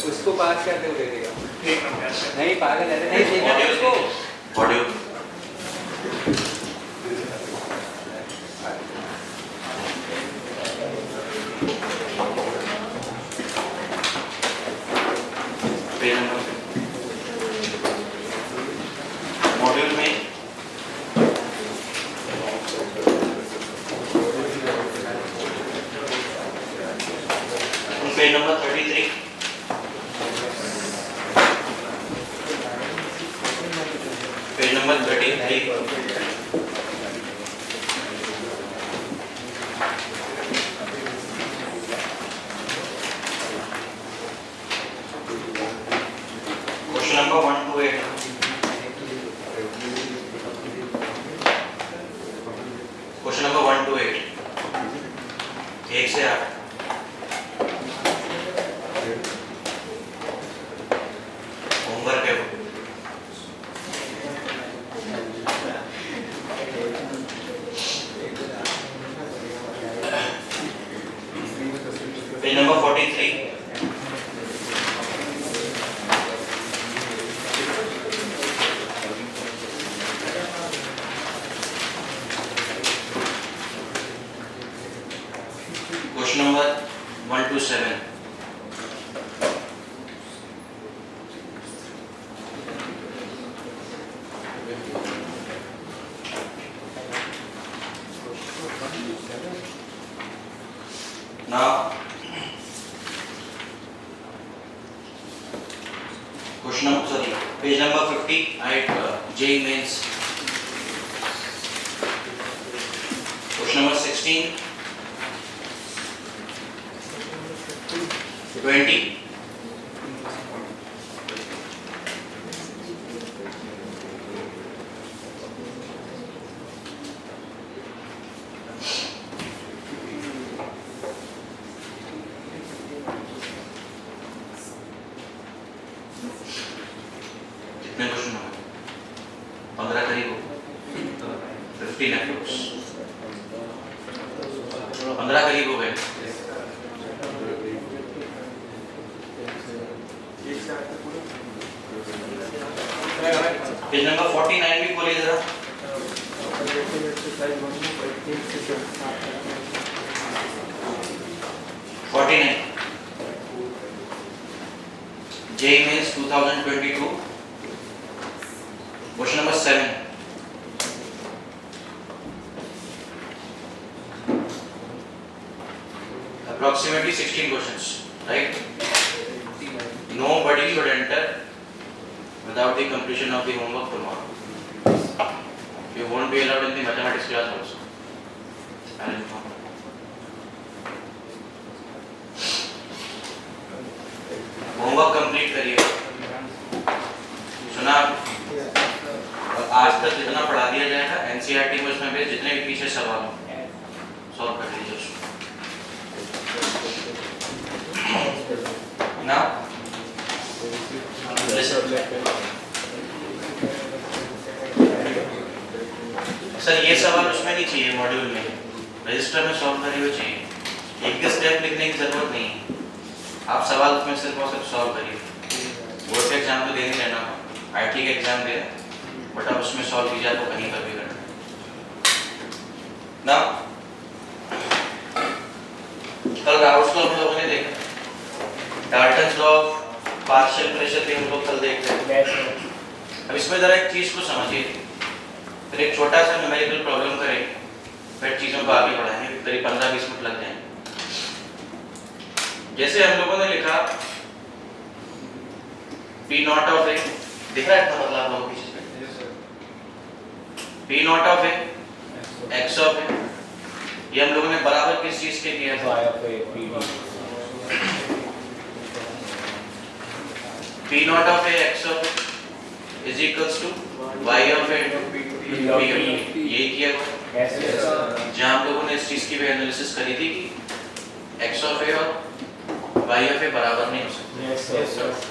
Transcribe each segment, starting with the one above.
उसको पास करते हुए दे देगा। नहीं पागल है, नहीं देखा उसको। ऑडियो पेज नंबर मॉड्यूल में page number 33 page number 33 question number 1 to 8 question number 1 to 8 1 से 8 होमवर्क है page number 43 question number 1 to 7 Now, question number, sorry, page number 50 at JEE Mains. Question number 16, 20. कितने question हो गए? 15 करीब हो, 15 approx, 15 करीब हो गए। पेज नंबर 49 भी खोलिए जरा। JEE Mains 2022 question number 7 approximately 16 questions, right? Nobody should enter without the completion of the homework tomorrow. You won't be allowed in the mathematics class also. I'll inform. Homework complete करिए। सुना? और आज तक जितना पढ़ा दिया जाएगा एनसीईआरटी में उसमें भी जितने भी पीछे सवाल हो सॉल्व कर लीजिए उसको ना। सर ये सवाल उसमें नहीं चाहिए, मॉड्यूल में रजिस्टर में सॉल्व करिए हुए चाहिए। एक स्टेप लिखने की जरूरत नहीं है, आप सवाल उसमें सिर्फ और सिर्फ सॉल्व करिए। बोर्ड के एग्जाम तो दे नहीं लेना, आईटी के एग्जाम दे, बट आप उसमें सॉल्व कीजिए, आपको कहीं पर भी करना ना। कल राउट्स लॉ हम लोगों ने देखा, Dalton's law of partial pressure भी हम लोग कल देख रहे हैं। अब इसमें जरा एक चीज को समझिए, फिर एक छोटा सा न्यूमेरिकल प्रॉब्लम करें, फिर चीजों को आगे बढ़ाएंगे, करीब 15-20 मिनट लग जाएंगे। जैसे हम लोगों ने लिखा P नॉट ऑफ ए, दिख रहा है इतना बदलाव लोगों को? P naught of a x of a, ये हम लोगों ने बराबर किस चीज के किया था? P naught of a x of a is equals to y of a P of a, ये किया जहाँ हम लोगों ने इस चीज की भी एनालिसिस करी थी कि x ऑफ ए और y ऑफ ए बराबर नहीं हो सकते।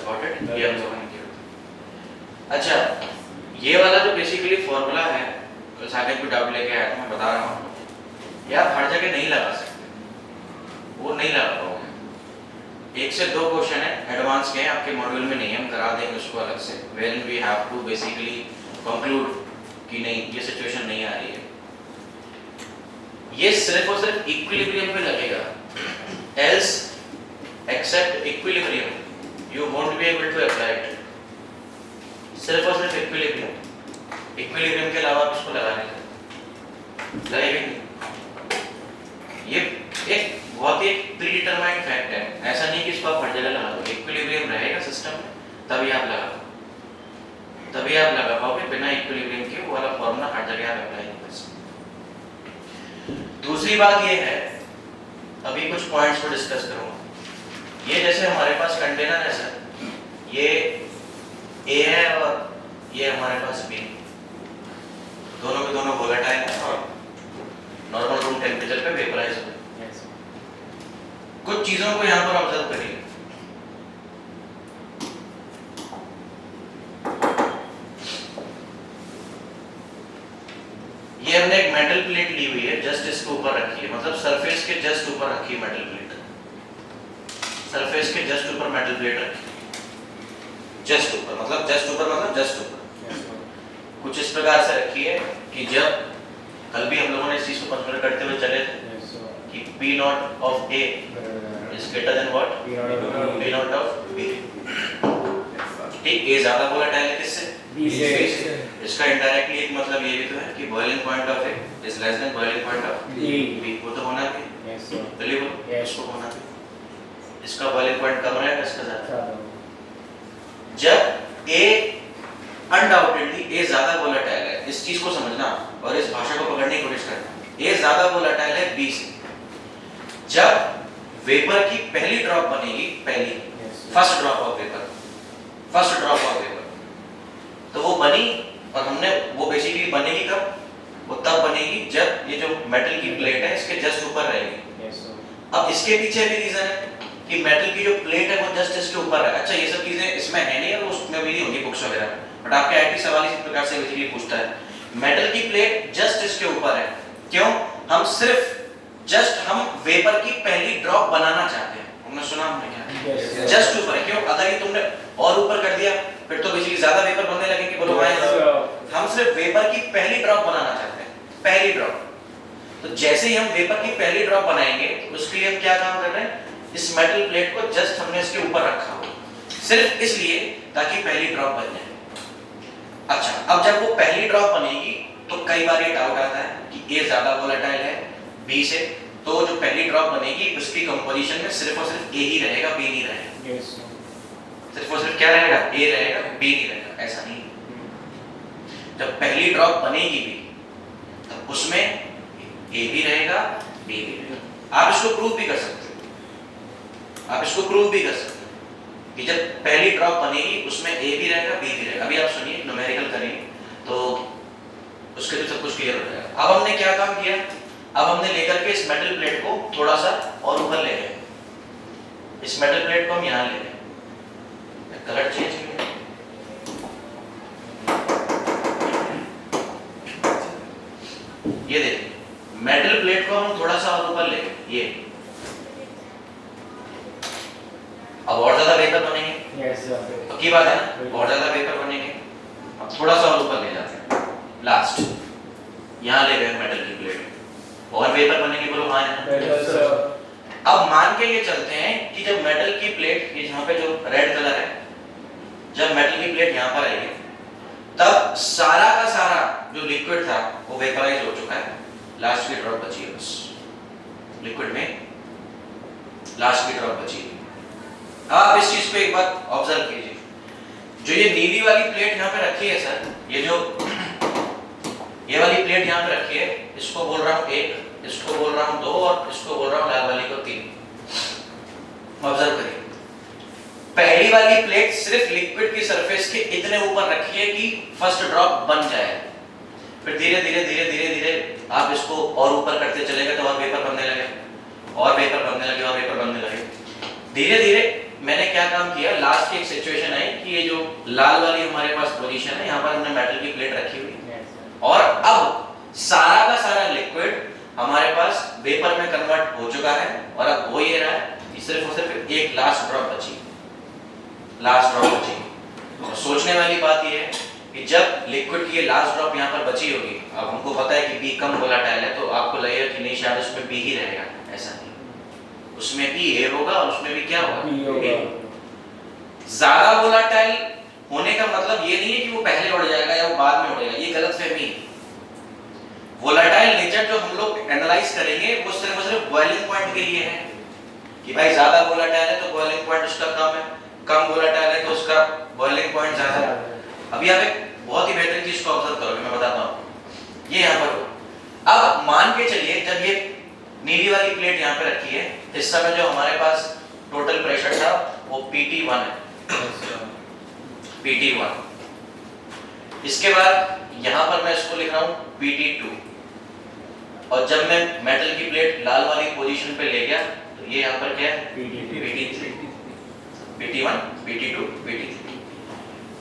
Got it? ये हम लोगों ने किया। अच्छा, ये वाला जो बेसिकली फॉर्मूला है, कल साकेत भी डाउट लेके आया था, मैं बता रहा हूँ, ये आप हर जगह नहीं लगा सकते, वो नहीं लगा पाओगे। 1 से 2 क्वेश्चन है एडवांस के हैं, आपके मॉड्यूल में नहीं है, हम करा देंगे उसको अलग से, when we have to basically conclude कि नहीं ये सिचुएशन नहीं आ रही है। ये सिर्फ और सिर्फ इक्विलिब्रियम पे लगेगा, else except equilibrium you won't be able to apply it. सिर्फ और सिर्फ इक्विलिब्रियम के अलावा आप इसको लगा नहीं सकते, लगेगा नहीं। ये एक बहुत ही प्री डिटरमाइंड फैक्ट है, ऐसा नहीं कि इसको आप हर जगह लगा दो। इक्विलिब्रियम रहेगा सिस्टम में तभी आप लगा पाओगे, बिना इक्विलिब्रियम के वो वाला फॉर्मूला हर जगह आप अप्लाई नहीं कर सकते। दूसरी बात ये है, अभी कुछ पॉइंट्स को डिस्कस करूंगा। ये जैसे हमारे पास कंटेनर है सर, ये A है और ये हमारे पास B, दोनों के दोनों वोलेटाइल हैं और नॉर्मल रूम टेम्परेचर पे वेपराइज हो रहे हैं। कुछ चीजों को यहाँ पर ऑब्जर्व करिए। ये हमने एक मेटल प्लेट ली हुई है, जस्ट इसके ऊपर रखी है, मतलब सरफेस के जस्ट ऊपर रखी है मेटल प्लेट, सरफेस के जस्ट ऊपर मेटल प्लेट रखी है, जस्ट ऊपर मतलब जस्ट ऊपर कुछ इस प्रकार से रखी है कि जब कल भी हम लोगों ने इस चीज को कंसीडर करते हुए चले थे कि P naught of A is greater than what? P naught of B। ठीक, A ज्यादा वोलेटाइल है किससे? B से। इसका इनडायरेक्टली एक मतलब ये भी तो है कि boiling point of A is less than boiling point of B, वो तो होना भी, चलिए बोलो इसको होना भी। इसका बॉइलिंग पॉइंट कम रहेगा, इसका ज्यादा। जब A अनडाउटेडली A ज्यादा वोलेटाइल है, इस चीज को समझना और इस भाषा को पकड़ने की कोशिश करना। A ज्यादा वोलेटाइल है B से। जब वेपर की पहली ड्रॉप बनेगी, फर्स्ट ड्रॉप ऑफ वेपर, तो वो बनी और हमने वो बेसिकली बनेगी कब? वो तब बनेगी जब ये जो मेटल की प्लेट है इसके जस्ट ऊपर रहेगी। अब इसके पीछे भी रीजन है कि मेटल की जो प्लेट है वो जस्ट इसके ऊपर है। अच्छा, ये सब चीजें इसमें है नहीं और उसमें भी नहीं होगी बुक्स वगैरह, बट आपके आईटी सवाल इसी प्रकार से बेसिकली पूछता है। मेटल की प्लेट जस्ट इसके ऊपर है, क्यों? हम सिर्फ हम वेपर की पहली ड्रॉप बनाना चाहते हैं। हमने सुना, हमने क्या जस्ट ऊपर है, क्यों? अगर ये तुमने और ऊपर कर दिया फिर तो बेसिकली ज्यादा वेपर बनने लगेंगे, बोलो भाई। हम सिर्फ वेपर की पहली ड्रॉप बनाना चाहते हैं, पहली ड्रॉप। तो जैसे ही हम वेपर की पहली ड्रॉप बनाएंगे तो उसके लिए हम क्या काम कर रहे हैं? इस मेटल प्लेट को जस्ट हमने इसके ऊपर रखा हो, सिर्फ इसलिए ताकि पहली ड्रॉप बन जाए। अच्छा, अब जब वो पहली ड्रॉप बनेगी तो कई बार ये डाउट आता है कि A ज्यादा वोलेटाइल है B से, तो जो पहली ड्रॉप बनेगी उसकी कंपोजिशन में सिर्फ और सिर्फ A ही रहेगा, B नहीं रहेगा। सिर्फ और सिर्फ क्या रहेगा? A रहेगा, B नहीं रहेगा। ऐसा नहीं, जब पहली ड्रॉप बनेगी भी तब उसमें A भी रहेगा, B भी रहेगा। आप इसको प्रूव भी कर सकते हो, कि जब पहली ड्रॉप बनेगी उसमें A भी रहेगा, B भी रहेगा। अभी आप सुनिए, न्यूमेरिकल करेंगे तो उसके लिए सब कुछ क्लियर हो जाएगा। अब हमने क्या काम किया? अब हमने लेकर के इस मेटल प्लेट को थोड़ा सा और ऊपर ले गए। इस मेटल प्लेट को हम यहाँ ले गए, कलर चेंज किया, ये देखिए मेटल प्लेट को हम थोड़ा सा और ऊपर ले गए, ये अब और ज्यादा वेपर बनेंगे। तो की बात है ना, और ज्यादा वेपर बनेंगे। अब थोड़ा सा और ऊपर ले जाते हैं, लास्ट यहाँ ले गए मेटल की प्लेट, और वेपर बनेंगे, बोलो हाँ। अब मान के ये चलते हैं कि जब मेटल की प्लेट, ये यहाँ पे जो रेड कलर है, जब मेटल की प्लेट यहाँ पर आएगी तब सारा का सारा जो लिक्विड था वो वेपराइज हो चुका है, लास्ट की ड्रॉप बची है बस, लिक्विड में लास्ट की ड्रॉप बची है। आप इस चीज पे एक बात ऑब्जर्व कीजिए, जो ये नीली वाली प्लेट यहाँ पे रखी है सर, ये जो ये वाली प्लेट यहाँ पे रखी है, इसको बोल रहा हूँ 1, इसको बोल रहा हूँ 2 और इसको बोल रहा हूँ लाल वाली को 3। ऑब्जर्व करिए, पहली वाली प्लेट सिर्फ लिक्विड की सरफेस के इतने ऊपर रखी है कि फर्स्ट ड्रॉप बन जाए, फिर धीरे धीरे धीरे धीरे धीरे आप इसको और ऊपर करते चलेंगे तो और वेपर बनने लगे, और वेपर बनने लगे, और वेपर बनने लगे। धीरे धीरे मैंने क्या काम किया, लास्ट की एक सिचुएशन आई कि ये जो लाल वाली हमारे पास पोजीशन है, यहाँ पर हमने मेटल की प्लेट रखी हुई और अब सारा का सारा लिक्विड हमारे पास वेपर में कन्वर्ट हो चुका है और अब हो ये रहा है कि सिर्फ और सिर्फ एक लास्ट ड्रॉप बची, लास्ट ड्रॉप बची। और सोचने वाली बात ये है कि जब लिक्विड की ये लास्ट ड्रॉप यहाँ पर बची होगी, अब हमको पता है कि बी कम वोलेटाइल है, तो आपको लगेगा कि नहीं शायद उसमें बी ही रहेगा, ऐसा नहीं, उसमें भी ए होगा और उसमें भी क्या होगा, ज्यादा वोलेटाइल होने का मतलब ये नहीं है कि वो पहले उड़ जाएगा या वो बाद में उड़ेगा, ये गलतफहमी है। वोलेटाइल नेचर जो हम लोग एनालाइज करेंगे वो सिर्फ बॉइलिंग पॉइंट के लिए है कि भाई ज्यादा वोलेटाइल है तो बॉइलिंग पॉइंट उसका कम है, कम वोलेटाइल है तो उसका बॉइलिंग पॉइंट ज्यादा है। अभी आप एक बहुत ही बेहतरीन चीज को ऑब्जर्व करोगे, मैं बताता हूँ, ये यहाँ पर हो। अब मान के चलिए जब ये नीली वाली प्लेट यहाँ पे रखी है, इस समय जो हमारे पास टोटल प्रेशर था वो PT1 है, PT1। इसके बाद यहाँ पर मैं इसको लिख रहा हूँ PT2, और जब मैं मेटल की प्लेट लाल वाली पोजीशन पे ले गया तो ये यहाँ पर क्या है, PT3, PT1, PT2, PT3।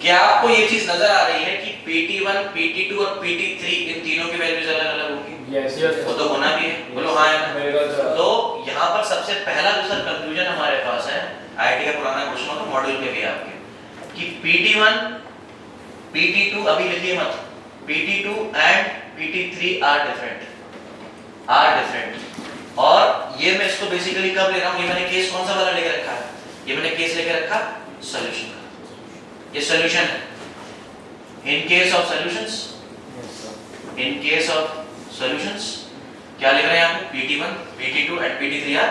क्या आपको ये चीज नजर आ रही है कि PT1, PT2 और PT3 इन तीनों की वैल्यूज अलग अलग होंगी? यस यस, वो तो होना भी है, बोलो हाँ है ना। तो यहाँ पर सबसे पहला जो सर कंक्लूजन हमारे पास है, आईटी का पुराना क्वेश्चन हो तो मॉड्यूल में भी आपके, कि PT1, PT2 अभी लिखिए मत, PT2 and PT3 are different. और ये मैं इसको बेसिकली कब ले रहा हूँ, ये मैंने केस कौन सा वाला लेके रखा है, ये मैंने केस लेके रखा सॉल्यूशन का, ये सॉल्यूशन है। In case of solutions, in case of solutions क्या लिख रहे हैं यहाँ पे, PT1, PT2 and PT3 are.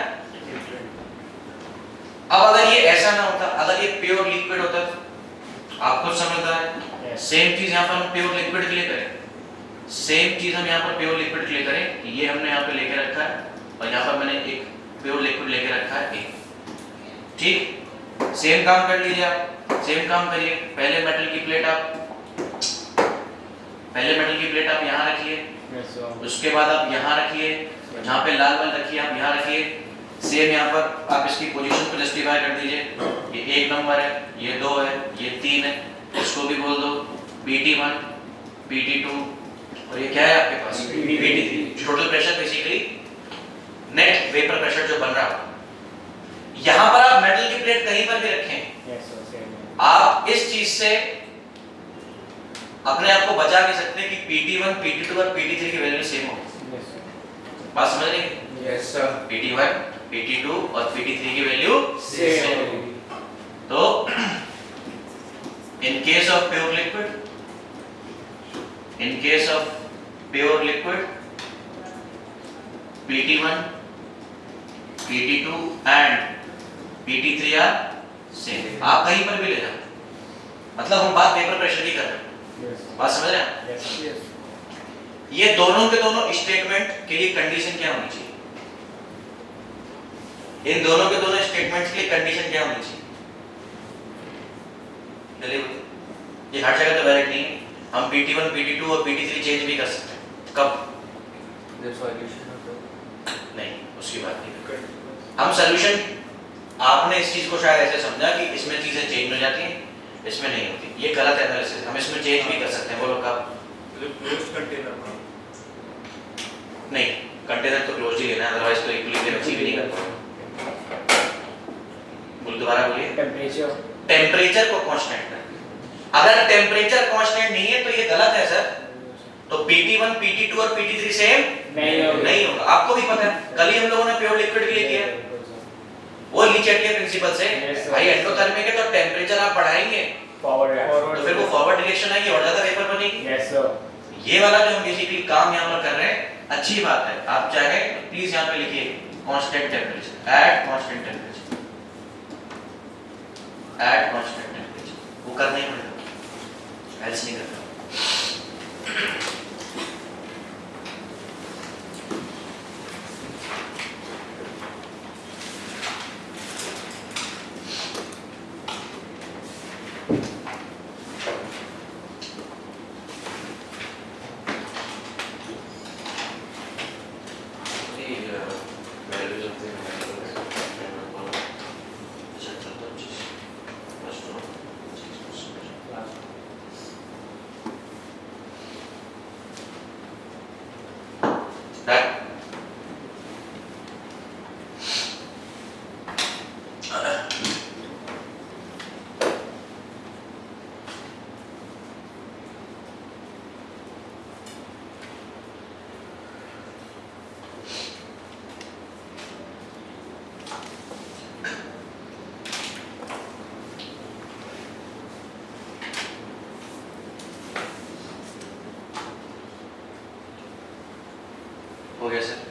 अब अगर ये ऐसा ना होता, अगर ये प्योर लिक्विड होता तो आप खुद समझदार है, सेम चीज यहाँ पर हम प्योर लिक्विड के लिए करें, सेम चीज हम यहाँ पर प्योर लिक्विड के लिए करें कि ये हमने यहाँ पे लेके रखा है और यहाँ पर मैंने एक प्योर लिक्विड लेके रखा है एक, ठीक, सेम काम कर लीजिए आप, सेम काम करिए। पहले मेटल की प्लेट आप यहाँ रखिए, उसके बाद आप यहाँ रखिए, जहाँ पे लाल वाल रखिए आप यहाँ रखिए, सेम यहाँ पर आप इसकी पोजीशन को जस्टिफाई कर दीजिए, ये 1 नंबर है, ये 2 है, ये 3 है, इसको भी बोल दो PT1, PT2 और ये क्या है आपके पास PT3। Total pressure basically net vapour pressure जो बन रहा है। यहाँ पर आप मेटल की प्लेट कहीं पर भी रखें, आप इस चीज से अपने आप को बचा नहीं सकते कि PT1, PT2 और PT3 की वैल्यू सेम हो। बात समझ रहे हैं? Yes sir. PT1, PT2 और PT3 की वैल्यू सेम हो। तो in case of pure liquid, PT1, PT2 and PT3 are same। आप कहीं पर भी ले जाओ, मतलब हम बात वेपर प्रेशर की कर रहे हैं, बात समझ रहे हैं? ये दोनों के दोनों स्टेटमेंट के लिए कंडीशन क्या होनी चाहिए, इन दोनों के दोनों स्टेटमेंट्स के लिए कंडीशन क्या होनी चाहिए? चलिए ये हर जगह तो वैलिड नहीं है, हम PT1, PT2 और PT3 चेंज भी कर सकते हैं। कब? नहीं, उसकी बात नहीं कर, हम सॉल्यूशन, आपने इस चीज को शायद ऐसे समझा कि इसमें चीजें चेंज हो जाती हैं, इसमें नहीं होती, ये गलत एनालिसिस। हम इसमें चेंज भी कर सकते हैं, बोलो कब? नहीं, कंटेनर तो क्लोज ही लेना है, अदरवाइज तो इक्विलिब्रियम अचीव नहीं कर पाएंगे। बोल दोबारा बोलिए। टेम्परेचर को कांस्टेंट कर, अगर टेम्परेचर कांस्टेंट नहीं है तो ये गलत है सर। तो PT1, PT2 और PT3 सेम नहीं होगा, आपको भी पता है, कल ही हम लोगों ने प्योर लिक्विड के लिए किया, वो लीचेट के प्रिंसिपल से। भाई एंडोथर्मिक है तो टेम्परेचर आप बढ़ाएंगे तो फिर वो फॉरवर्ड डायरेक्शन आएगी और ज्यादा वेपर बनेगी। ये वाला जो हम बेसिकली काम यहाँ पर कर रहे हैं, अच्छी बात है, आप चाहे प्लीज यहाँ पे लिखिए constant temperature, at constant temperature, at constant temperature, वो करना ही पड़ेगा, एल्स नहीं करना। हो गया सर?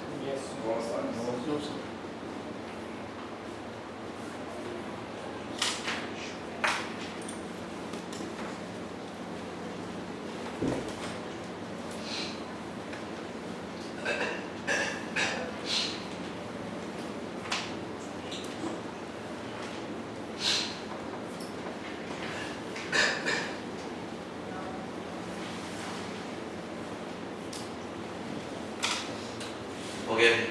हो गया भी?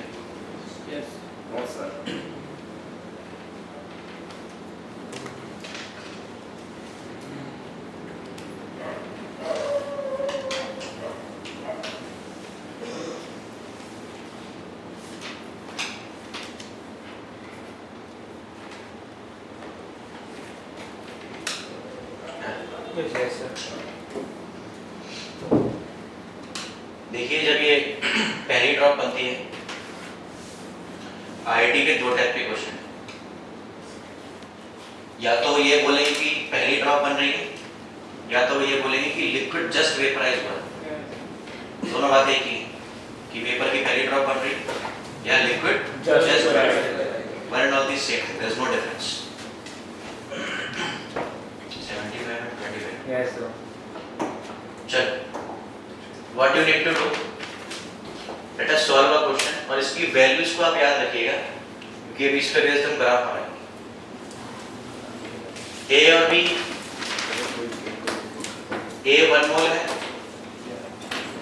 देखिए जब ये पहली ड्रॉप बनती है, आईआईटी के दो टाइप के क्वेश्चन, या तो ये बोलेंगे कि पहली ड्रॉप बन रही है, या तो ये बोलेंगे कि लिक्विड जस्ट वेपराइज हुआ। दोनों बातें एक ही कि वेपर की पहली ड्रॉप बन रही है या liquid just vaporise. One and all the same, there is no difference. 75 and 25। Yes, sir. चल, what you need to do, let us solve a question और इसकी वैल्यूज को आप याद रखिएगा क्योंकि अभी इस पे बेस्ड हम ग्राफ बनाएंगे। A और B, A 1 मोल है,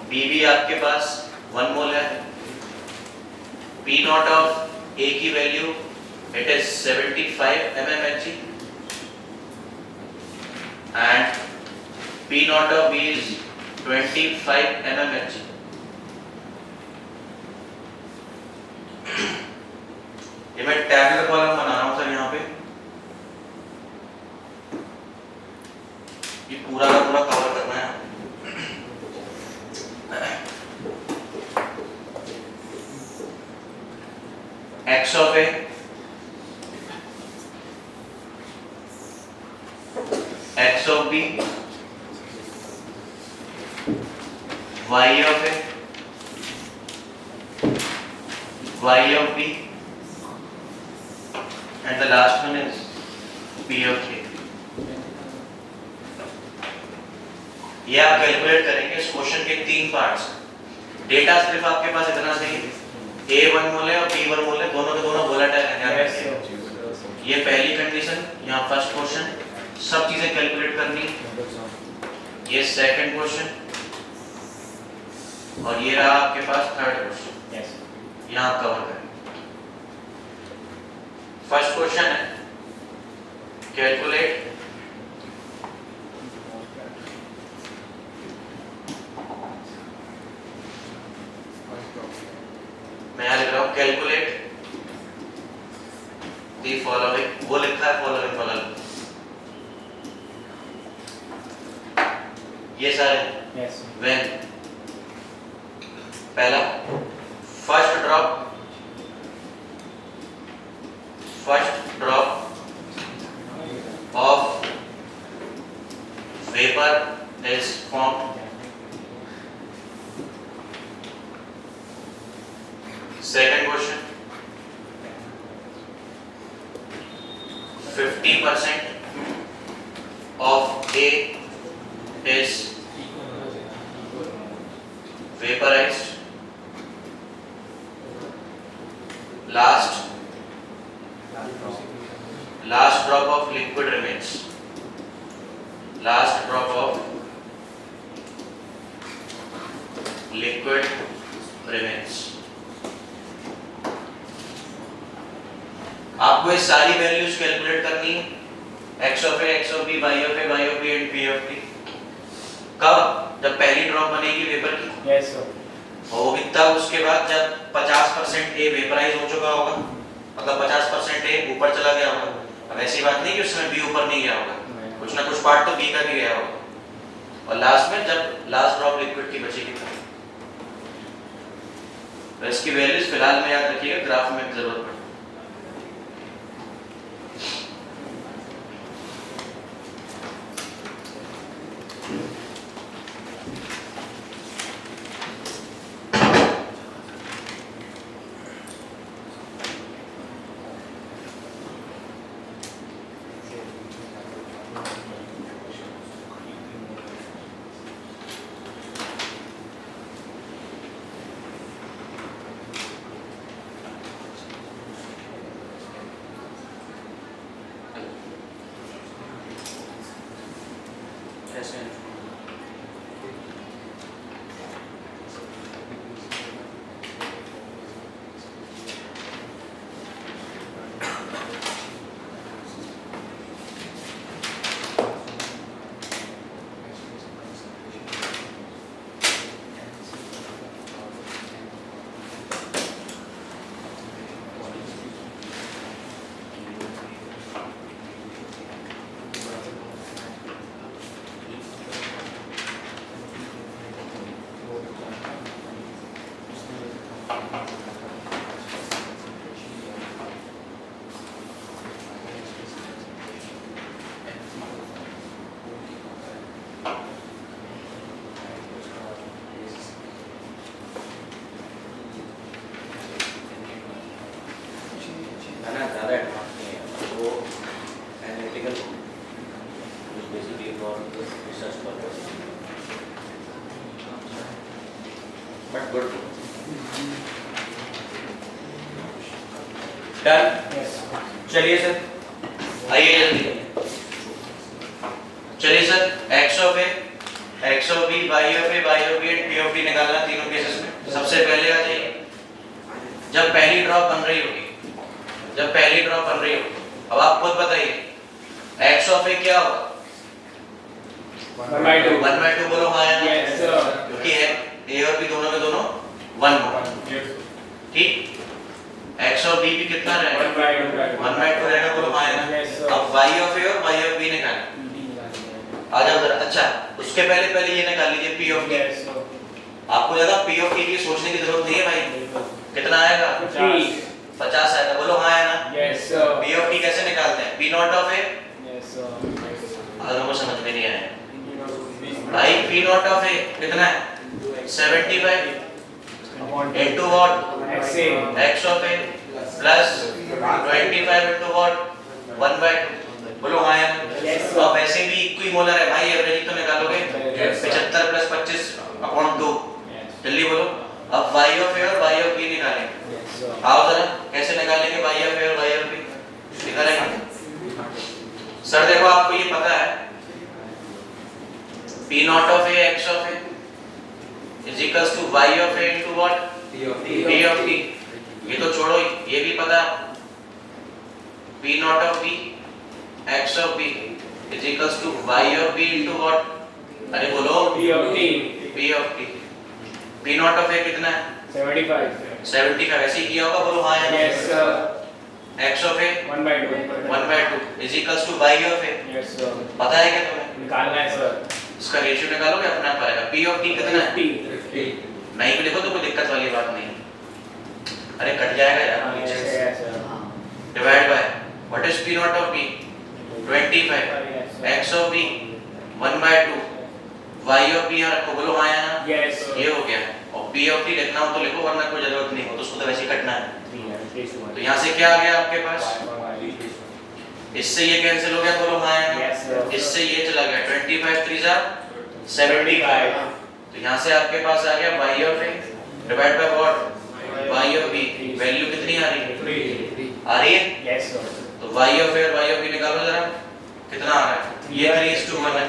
B भी आपके पास 1 मोल है। P नॉट ऑफ A की value it is 75 mmHg and P naught of B is 25 mmHg. ये मैं टैबुलर कॉलम बना रहा हूं सर यहाँ पे, ये पूरा का पूरा कवर करना है। X of A, X of B, Y of A, Y of B, and the last one is P of A. ये आप कैलकुलेट करेंगे इस क्वेश्चन के 3 पार्ट्स। डेटा सिर्फ आपके पास इतना चाहिए, A 1 मोल है और P 1 मोल है, दोनों के दोनों वोलेटाइल हैं। ये पहली कंडीशन, यहाँ फर्स्ट क्वेश्चन, सब चीजें कैलकुलेट करनी। ये सेकंड क्वेश्चन और ये रहा आपके पास थर्ड क्वेश्चन, यहाँ आप कवर करें। फर्स्ट क्वेश्चन है कैलकुलेट मैं यहाँ लिख रहा हूँ कैलकुलेट दी फॉलोइंग, वो लिखा है फॉलोइंग फॉलोइंग, ये सारे व्हेन पहला first drop of vapour is formed, second question 50% of A is vaporized, last drop of liquid remains, last drop of liquid remains। आपको ये सारी वैल्यूज कैलकुलेट करनी है, x of A, x of B, y of A, y of B and P of T। कब? जब पहली drop बनेगी vapour की, Yes, sir. और वो भी तब उसके बाद जब 50% A वेपराइज हो चुका होगा, मतलब 50% A ऊपर चला गया होगा। अब ऐसी बात नहीं कि उसमें B ऊपर नहीं गया होगा, कुछ ना कुछ पार्ट तो B का भी गया होगा। और लास्ट में जब लास्ट ड्रॉप लिक्विड की बचेगी तो इसकी वैल्यूज फिलहाल में याद रखिएगा, ग्राफ में जरूरत पड़े। ऐसे ज़्यादा एडवांस नहीं है वो analytical basically for research purpose but good done. चलिए सर आइए जल्दी। चलिए sir x of a, x of b, y of a, y of b and p of d निकालना तीनों केसेस में। सबसे पहले आ जाइए जब पहली ड्रॉप बन रही होगी, अब आप खुद बताइए x ऑफ a क्या होगा? 1/2 बोलो हाँ या ना? क्योंकि है a और b दोनों के दोनों 1 होगा, ठीक। x ऑफ b भी कितना रहेगा? 1/2 रहेगा, बोलो हाँ या ना? अब y ऑफ a और y ऑफ b निकालना। आ जाओ जरा। अच्छा उसके पहले ये निकाल लीजिए p ऑफ d। आपको ज्यादा p ऑफ d की सोचने की जरूरत नहीं है भाई। कितना आएगा? 50 आएगा, बोलो हाँ या ना? p ऑफ d कैसे निकालते हैं? p नॉट ऑफ a, को समझ में नहीं आया भाई। p नॉट ऑफ a कितना है? 75 into what? x of a plus 25 into what? 1/2, बोलो हाँ या ना? अब वैसे भी इक्विमोलर है भाई, एवरेज तो निकालोगे। 75 plus 25/2, जल्दी बोलो। अब y of a और y of b निकालेंगे। आओ जरा कैसे निकालेंगे y of a और y of b निकालेंगे। सर देखो आपको ये पता है p naught of a x of a is equals to y of a into what? p of d। ये तो छोड़ो, ये भी पता p naught of b x of b is equals to y of b into what? अरे बोलो p of d। p naught of a कितना है? 75 ऐसे ही किया होगा, बोलो हाँ या ना? x of a 1/2 is equals to y of a। पता है क्या तुम्हें? निकालना है सर। इसका रेशियो निकालोगे अपने आप आएगा। p of d कितना है? 50। नहीं भी लिखो तो कोई दिक्कत वाली बात नहीं। अरे कट जाएगा यार नीचे से। Divide by what is p naught of b? 25 x of b 1/2 y of b रखो, बोलो हाँ या ना? ये हो गया। और p of d लिखना हो तो लिखो, वरना कोई जरूरत नहीं हो तो उसको तो वैसे ही कटना है। तो यहाँ से क्या आ गया आपके पास? इससे ये कैंसिल हो गया, बोलो हाँ या ना? इससे ये चला गया। 25 3 75। तो यहाँ से आपके पास आ गया y of a divide by what? y of b। Value कितनी आ रही है? आ रही है। तो y of a और y of b निकालो जरा, कितना आ रहा है? ये 3:1 है।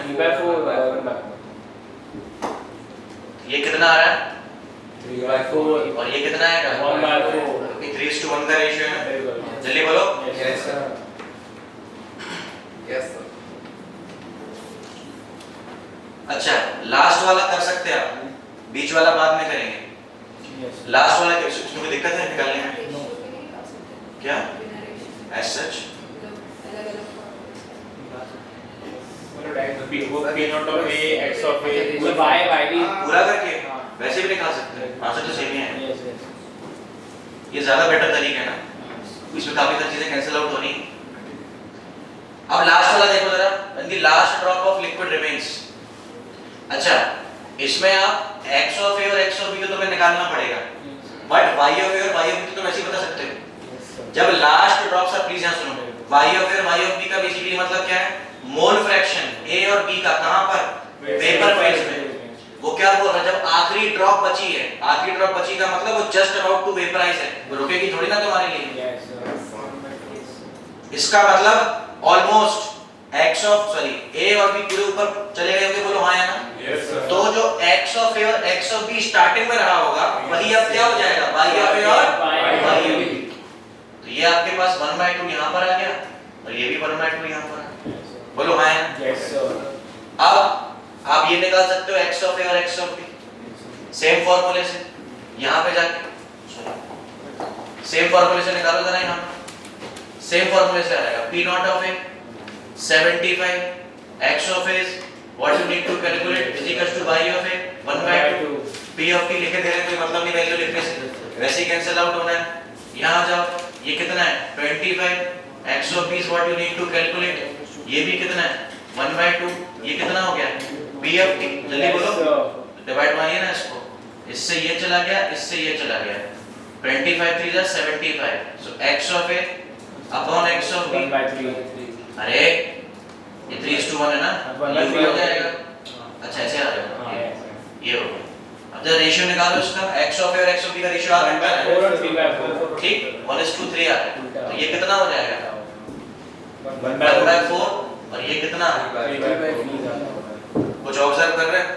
ये कितना आ रहा है? 3/4 और ये कितना आएगा? 1/4। क्योंकि 3:1 का रेशियो है। जल्दी बोलो। Yes sir. अच्छा लास्ट वाला कर सकते हैं आप, बीच वाला बाद में करेंगे। लास्ट वाला इसमें कोई दिक्कत है निकालने में? क्या एज सच? पूरा करके वैसे भी निकाल सकते हैं, आंसर तो सेम ही है। ये ज्यादा बेटर तरीका है ना, इसमें काफी सारी चीजें कैंसिल आउट हो रही। अब लास्ट वाला देखो जरा, when the last drop of liquid remains। अच्छा इसमें आप x of a और x of b को तुम्हें निकालना पड़ेगा, बट y of a और y of b तो तुम ऐसे ही बता सकते हो। जब लास्ट ड्रॉप, सर प्लीज यहाँ सुनो, y of a और y of b का बेसिकली मतलब क्या है? मोल फ्रैक्शन a और b का, कहां पर? वेपर फेज में। वो क्या बोल रहा है? जब आखिरी ड्रॉप बची है, आखिरी ड्रॉप बची का मतलब वो जस्ट अबाउट टू वेपराइज है, वो रुकेगी थोड़ी ना तुम्हारे लिए। इसका मतलब almost x of sorry a और b पूरे ऊपर चले गए होंगे, बोलो हाँ या ना? Yes sir. तो जो x ऑफ a और x ऑफ b स्टार्टिंग में रहा होगा वही अब क्या हो जाएगा, y ऑफ a और y ऑफ b। तो ये आपके पास 1/2 यहाँ पर आ गया और ये भी 1/2 यहाँ पर आ गया, बोलो हाँ या ना? Yes sir. अब आप ये निकाल सकते हो x ऑफ a और x ऑफ b सेम फॉर्मूले से, यहाँ पे जाके सेम फॉर्मूले से निकालो जरा, यहाँ सेम फॉर्मूले से आएगा p naught of a 75 x of a is what you need to calculate is equals to y of a 1/2 p of t लिखे दे रहे हैं, कोई मतलब नहीं वैल्यू लिखने से, वैसे ही कैंसिल आउट होना है। यहाँ आ जाओ, ये कितना है 25 x of b is what you need to calculate, ये भी कितना है 1/2, ये कितना हो गया p of t, जल्दी बोलो डिवाइड मारिए ना इसको, इससे ये चला गया, इससे ये चला गया, 25 3 जा 75, so x of a upon x of b, अरे ये 3:1 है ना, ये भी हो जाएगा। अच्छा ऐसे आ जाएगा, ये हो गया। अब जब रेशियो निकालो इसका, x of a और x of b का रेशियो आ रहा है ठीक 1:3 आ रहा है, तो ये कितना हो जाएगा 1/4, और ये कितना कुछ ऑब्जर्व कर रहे हैं,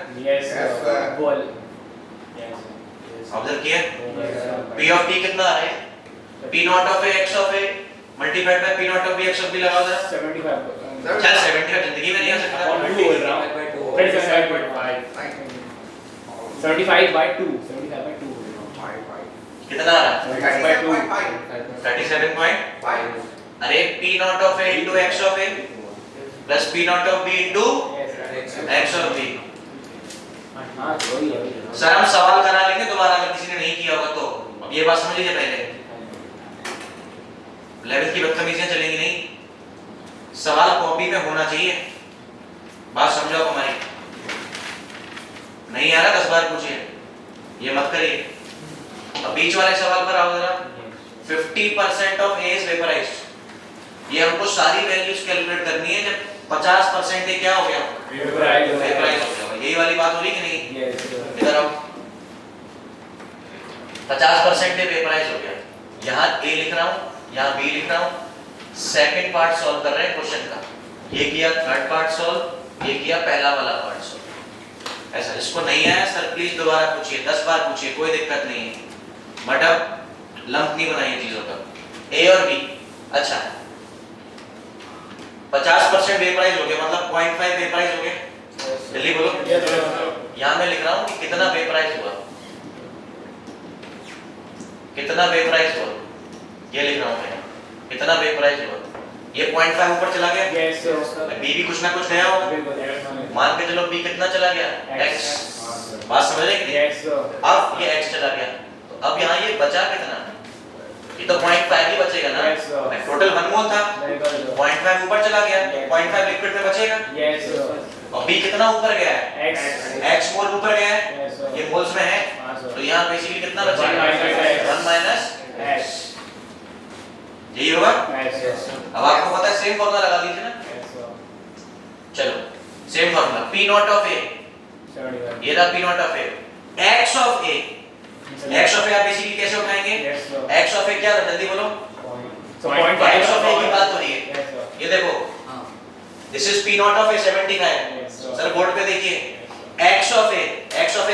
ऑब्जर्व किया, p of t कितना है, p naught of a x of a multiplied by p naught of b x of b लगाओ जरा, 75 चल 75 जिंदगी में नहीं आ सकता, 75 by 2 कितना आ रहा है 37 अरे p naught of a into x of a plus p naught of b into x of b। Sir हम सवाल करा लेंगे दोबारा, अगर किसी ने नहीं किया होगा तो, अब ये बात समझ लीजिए पहले, 11th की बदतमीजियां चलेंगी नहीं, सवाल कॉपी में होना चाहिए, बात समझो हमारी, नहीं आ रहा 10 बार पूछिए, ये मत करिए। अब बीच वाले सवाल पर आओ जरा, 50% ऑफ A is vaporized, ये हमको सारी वैल्यूज कैलकुलेट करनी है, जब 50% ये क्या हो गया वेपराइज हो गया, यही वाली बात हो रही कि नहीं, इधर आओ, 50% ये वेपराइज हो गया, यहाँ A लिख रहा हूँ, यहाँ B लिख रहा हूँ, सेकंड पार्ट सॉल्व कर रहे हैं क्वेश्चन का, ये किया थर्ड पार्ट सॉल्व, ये किया पहला वाला पार्ट सॉल्व, ऐसा। इसको नहीं आया सर प्लीज दोबारा पूछिए, 10 बार पूछिए, कोई दिक्कत नहीं है, बट अब लंप नहीं बनाइए चीजों का, A और B। अच्छा 50% वेपराइज हो गया, मतलब 0.5 वेपराइज हो गया, जल्दी बोलो, यहाँ मैं लिख रहा हूँ कि कितना वेपराइज हुआ, कितना वेपराइज हुआ, ये लिख रहा हूँ मैं, कितना वेपराइज हुआ, ये 0.5 ऊपर चला गया, B भी कुछ ना कुछ गया होगा, मान के चलो B कितना चला गया x, बात समझ रहे कि अब ये x चला गया, तो अब यहाँ ये बचा कितना, ये तो 0.5 ही बचेगा ना, टोटल 1 मोल था, 0.5 ऊपर चला गया, 0.5 लिक्विड में बचेगा, और B कितना ऊपर गया है x मोल ऊपर गया है, ये मोल्स में है, तो यहाँ बेसिकली कितना बचेगा 1 माइनस x, यही होगा। अब आपको पता है सेम फॉर्मूला लगा दीजिए ना, चलो same formula p naught of a, ये रहा p naught of a, x of a, x of a आप बेसिकली कैसे उठाएंगे, x ऑफ a क्या है जल्दी बोलो, x ऑफ a की बात हो रही है, ये देखो this is p naught of a 75, sir board पे देखिए, x ऑफ a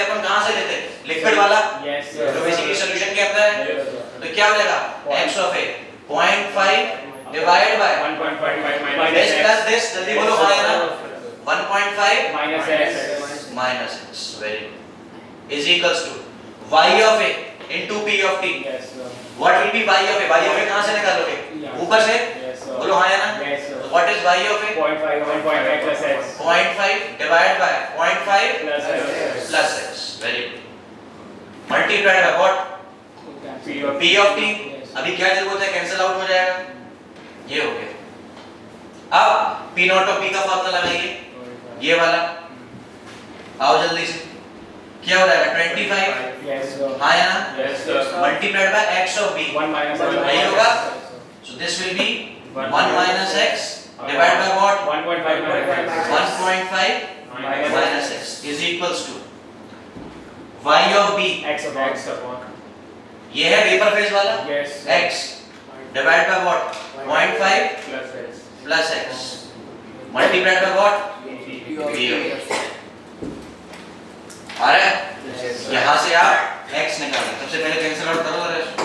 अपन कहां से लेते हैं लिक्विड वाला, जो बेसिकली सॉल्यूशन के अंदर है, तो क्या हो जाएगा x of a 0.5 divide by 1.5 this plus this, जल्दी बोलो हाँ या ना, 1.5 minus x, very good, is equals to y of a into p of t, what will be y of a, कहाँ से निकालोगे, ऊपर से, बोलो हाँ या ना, so what is y of a 0.5 plus x, 0.5 divided by 0.5 plus x, very good, multiplied by what, p of t, अभी क्या जरूरत है, कैंसिल आउट हो जाएगा, ये हो गया। अब p नॉट ऑफ b का फॉर्मूला लगाइए, ये वाला, आओ जल्दी से, क्या हो जाएगा 25, हाँ या ना, multiplied by x of b, नहीं होगा, so this will be 1 minus x divided by what, 1.5 minus x is equals to y of b, ये है वेपर फेज वाला, x divide by what 0.5 plus x, multiplied by what? आ रहा है? यहाँ से आप x निकालें। सबसे पहले कैंसिल आउट करो जरा इसको।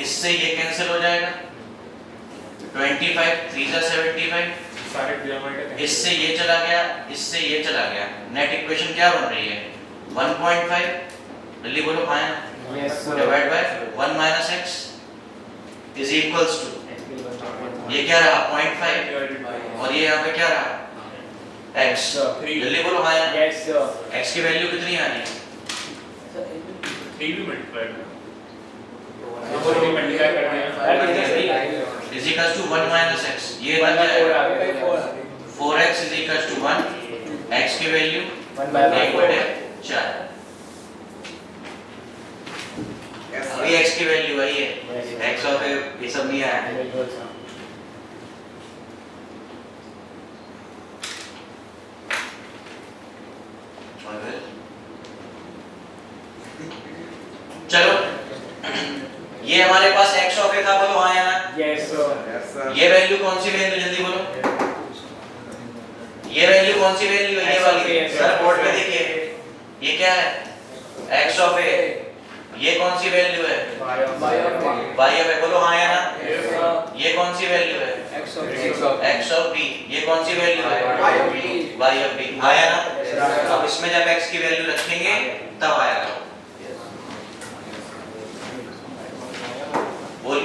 इससे ये कैंसिल हो जाएगा 25 3 जा 75, सारे डिनोमिनेटर इससे ये चला गया, इससे ये चला गया। नेट इक्वेशन क्या बन रही है? 1.5 जल्दी बोलो आया ना, yes divide by 1 minus x is equals to ये क्या रहा 0.5 और ये यहाँ पे क्या रहा x। जल्दी बोलो आया। यस सर x की वैल्यू कितनी आनी है? 3 भी मल्टीप्लाई मल्टीप्लाई करते हैं is equals to 1 minus x। ये बन जाएगा 4x is equals to 1, x की वैल्यू 1/4। अभी x की वैल्यू वही है, x और ये सब नहीं आया। चलो ये हमारे पास x ऑफ a था, बोलो हाँ या ना। यस सर ये वैल्यू कौन सी वैल्यू जल्दी बोलो, ये वैल्यू कौन सी वैल्यू है? ये वाली। सर बोर्ड पे देखिए ये क्या है x ऑफ a। ये कौन सी वैल्यू है? y of a। बोलो हाँ या ना। ये कौन सी वैल्यू है? x of b। ये कौन सी वैल्यू है? y of b। हाँ या ना। अब इसमें जब x की वैल्यू रखेंगे तब आएगा। बोल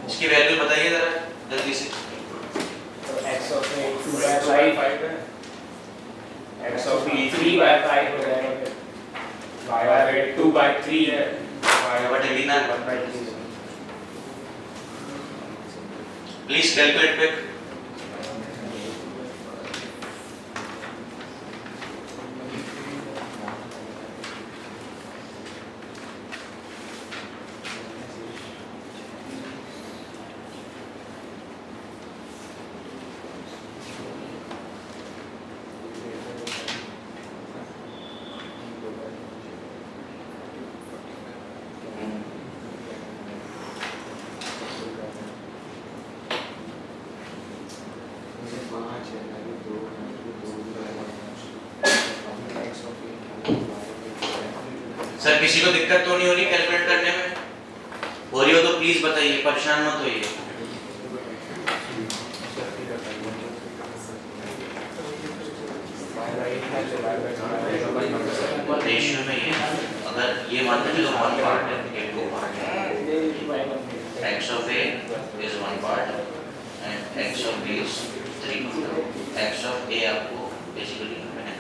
इसकी वैल्यू बताइए जरा जल्दी से। x of a 2/5 है, x of b 3/5 हो जाएगा, y of a 2/3 है, y of a 1/3। Please calculate quick. Sir किसी को दिक्कत तो नहीं हो रही कैलकुलेट करने में? हो रही हो तो प्लीज बताइए, परेशान मत होइए। रेशियो में ये अगर ये मानते चलो 1 पार्ट है, ये 2 पार्ट है, x of a is 1 part and x of b is 3 part। x of a आपको बेसिकली मैंने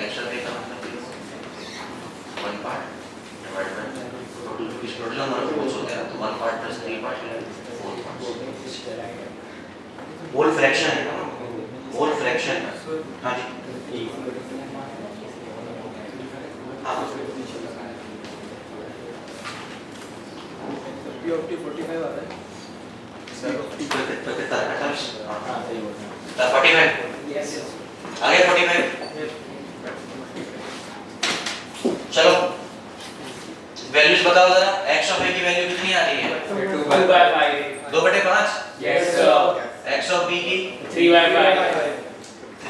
x of a का मतलब 1 part divided by टोटल हमारा 4 होता है, तो 1 part plus 3 part 4 parts। Whole fraction है ना, होल फ्रैक्शन। हाँ जी हाँ POT 45 आ रहा है। कितना 45 आगे 45। चलो वैल्यूज बताओ जरा। x ऑफ a की वैल्यू कितनी आ रही है? 2/5 2/5। Yes sir x of b की 3/5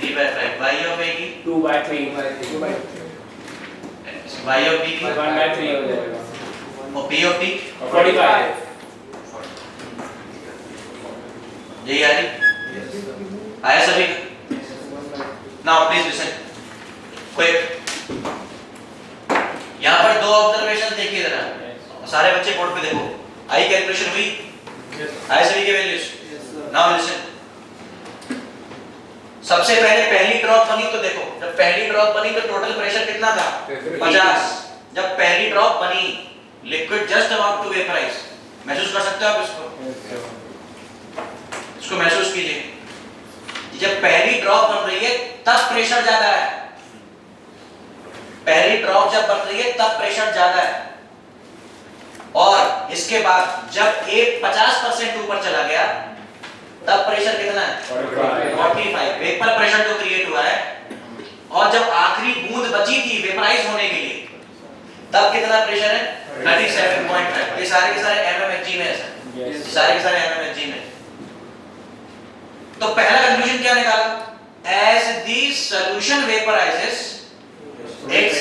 3/5। y ऑफ a की 2/3 y ऑफ b की 1/3 हो जाएगा और p ऑफ t 45। यही आ रही आया सभी? Now please listen quick. यहाँ पर दो ऑब्जर्वेशन देखिए जरा, सारे बच्चे बोर्ड पे देखो। आई कैलकुलेशन हुई? आए सभी के वैल्यूज? Now listen. सबसे पहले पहली ड्रॉप बनी तो देखो, जब पहली ड्रॉप बनी तो टोटल प्रेशर कितना था? 50। जब पहली ड्रॉप बनी liquid just about to vaporise. महसूस कर सकते हो आप इसको? इसको महसूस कीजिए। जब पहली ड्रॉप बन रही है तब प्रेशर ज्यादा है। पहली ड्रॉप जब बन रही है तब प्रेशर ज्यादा है, और इसके बाद जब एक 50% ऊपर चला गया तब प्रेशर कितना है? 45। वेपर प्रेशर जो क्रिएट हुआ है। और जब आखिरी बूंद बची थी वेपराइज होने के लिए तब कितना प्रेशर है? 37.5। ये सारे के सारे mmHg में है सर, ये सारे के सारे mmHg में। तो पहला कंक्लूजन क्या निकाला? As the solution vaporises its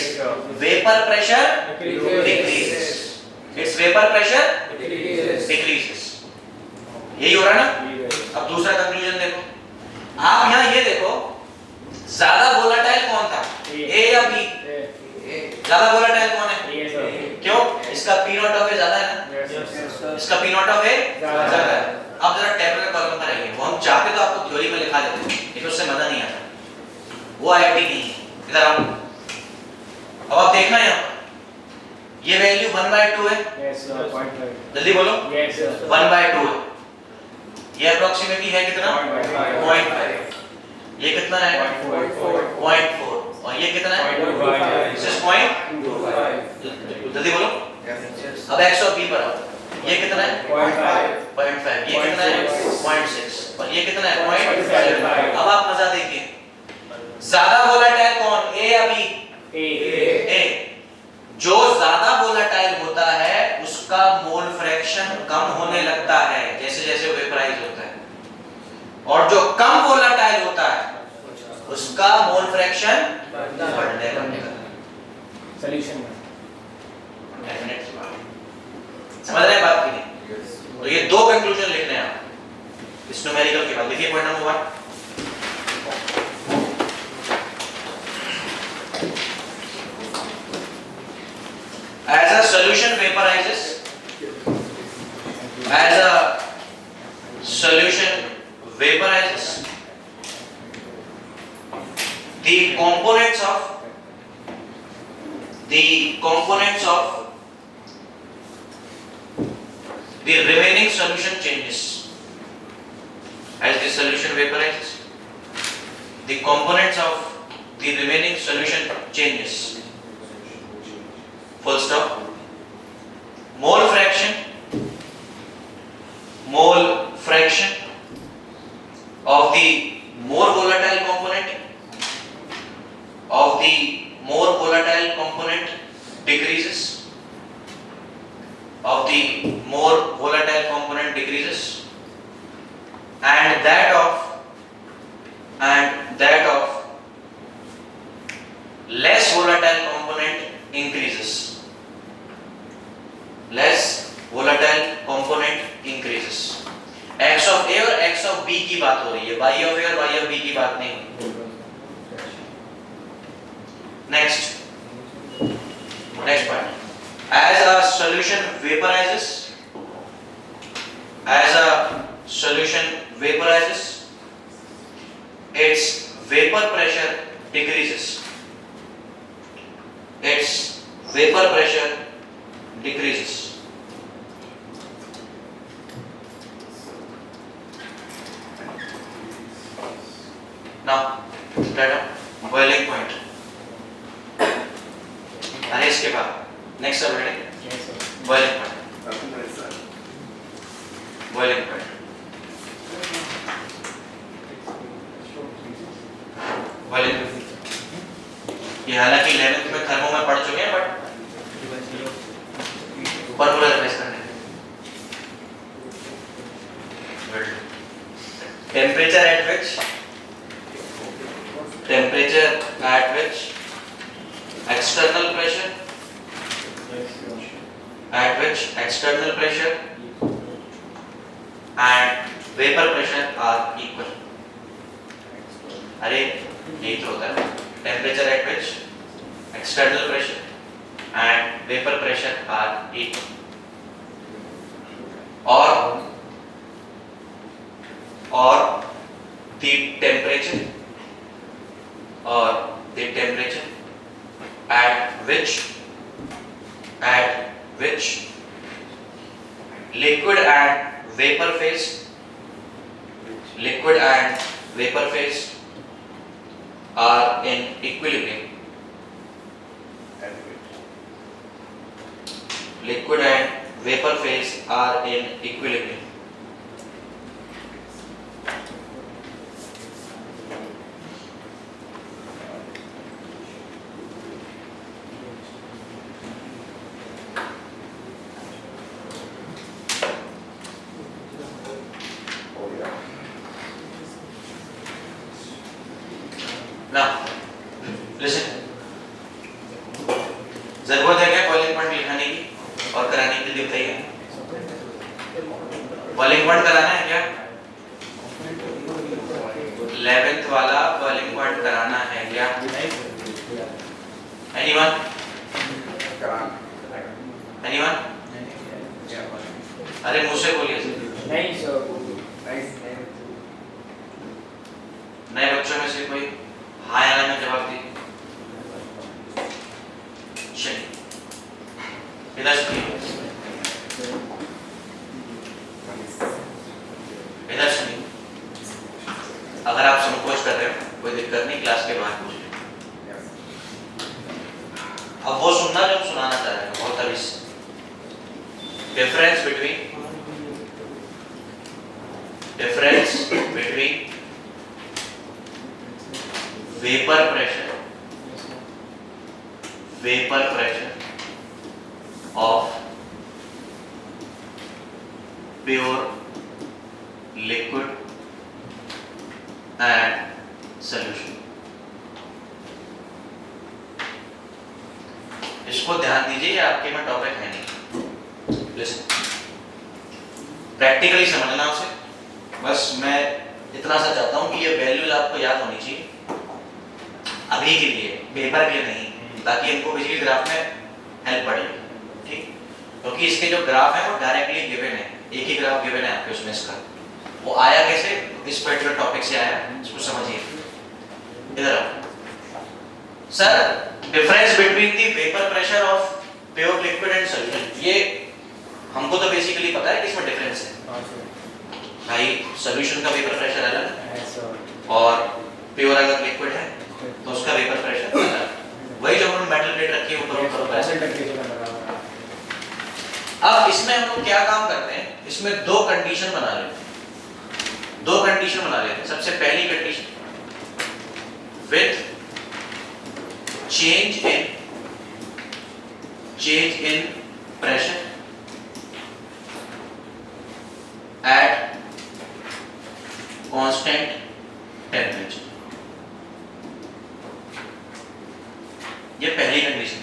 vapor pressure decreases. Its vapor pressure decreases. यही हो रहा है ना? अब दूसरा कंक्लूजन देखो, आप यहाँ ये देखो, ज्यादा वोलेटाइल कौन था, ए या बी? ज्यादा वोलेटाइल कौन है? क्यों? इसका पी नॉट ऑफ ए ज्यादा है ना, इसका पी नॉट ऑफ ए ज्यादा है। अब जरा टेबल में कॉलम पर आइए, वो हम चाहते तो आपको थ्योरी में लिखा देते, लेकिन उससे मजा नहीं आता, वो आईआईटी नहीं है। इधर आओ, अब आप देखना यहाँ पर ये वैल्यू 1/2 है, जल्दी बोलो, 1/2 है। ये अप्रोक्सीमेटली है कितना? 0.5। ये कितना है? 0.4। और ये कितना है? 0.25। जल्दी बोलो। अब x और b पर आओ, ये कितना है? 0.5। ये कितना है? 0.6। और ये कितना है? 0.7। अब आप मजा देखिए, ज्यादा वोलेटाइल कौन, ए या बी? ए। जो ज्यादा वोलेटाइल होता है उसका मोल फ्रैक्शन कम होने लगता है जैसे जैसे वेपराइज होता है, और जो कम वोलेटाइल होता है उसका मोल फ्रैक्शन बढ़ने लगता है। सॉल्यूशन में समझ रहे हैं बात की नहीं? तो ये दो कंक्लूजन लिखने हैं आप इस न्यूमेरिकल के बाद। देखिए point number 1, as a solution vaporizes, as a solution vaporizes, the components of the remaining solution changes. As the solution vaporizes, the components of the remaining solution changes. Full stop. Mole fraction of the more volatile component decreases, and that of less volatile component increases. X of A और X of B की बात हो रही है, Y of A और Y of B की बात नहीं। Next point. As a solution vaporizes, its vapor pressure decreases. Now, boiling point. अरे इसके बाद next सब ready? Boiling point. ये हालांकि 11th में थर्मो में पढ़ चुके हैं, बट फॉर्मूला रिवाइज करने हैं। Temperature at which external pressure and vapor pressure are equal. अरे यही तो होता है, temperature at which external pressure and vapor pressure are equal. or the temperature at which liquid and vapor phase are in equilibrium. Liquid and vapor phase are in equilibrium. Now, listen. जरूरत है क्या boiling point लिखाने की और कराने के लिए बताइए। बॉइलिंग पॉइंट कराना है क्या? 11th वाला बॉइलिंग पॉइंट कराना है क्या? Anyone? Anyone? अरे मुझ से बोलिए। नहीं सर। नए बच्चों में से कोई हाँ या ना में जवाब दे। चलिए इधर सुनिए, इधर सुनिए। अगर आप संकोच कर रहे हो कोई दिक्कत नहीं, क्लास के बाहर पूछिए। अब वो सुनना जो हम सुनाना चाह रहे हैं बहुत अभी difference between vapour pressure of pure liquid and solution। इसको ध्यान दीजिए, ये आपके में टॉपिक है नहीं। लिसन, प्रैक्टिकली समझना उसे। बस मैं इतना सा चाहता हूँ कि ये वैल्यूज आपको याद होनी चाहिए अभी के लिए, पेपर के लिए नहीं, ताकि हमको बिजली ग्राफ में हेल्प पड़ेगी। ठीक, क्योंकि इसके जो ग्राफ है वो डायरेक्टली गिवन है, एक ही ग्राफ गिवन है आपके उसमें। इसका वो आया कैसे, इस पर्टिकुलर टॉपिक से आया, इसको समझिए। इधर आओ sir, difference between the vapour pressure of pure liquid and solution. ये हमको तो बेसिकली पता है कि इसमें डिफरेंस है भाई। सॉल्यूशन का वेपर प्रेशर अलग है और प्योर अगर लिक्विड है तो उसका वेपर प्रेशर अलग। वही जो हमने मेटल प्लेट रखी है ऊपर अब इसमें हम लोग क्या काम करते हैं, इसमें दो कंडीशन बना लेते हैं। सबसे पहली condition, with change in pressure at constant temperature. ये पहली कंडीशन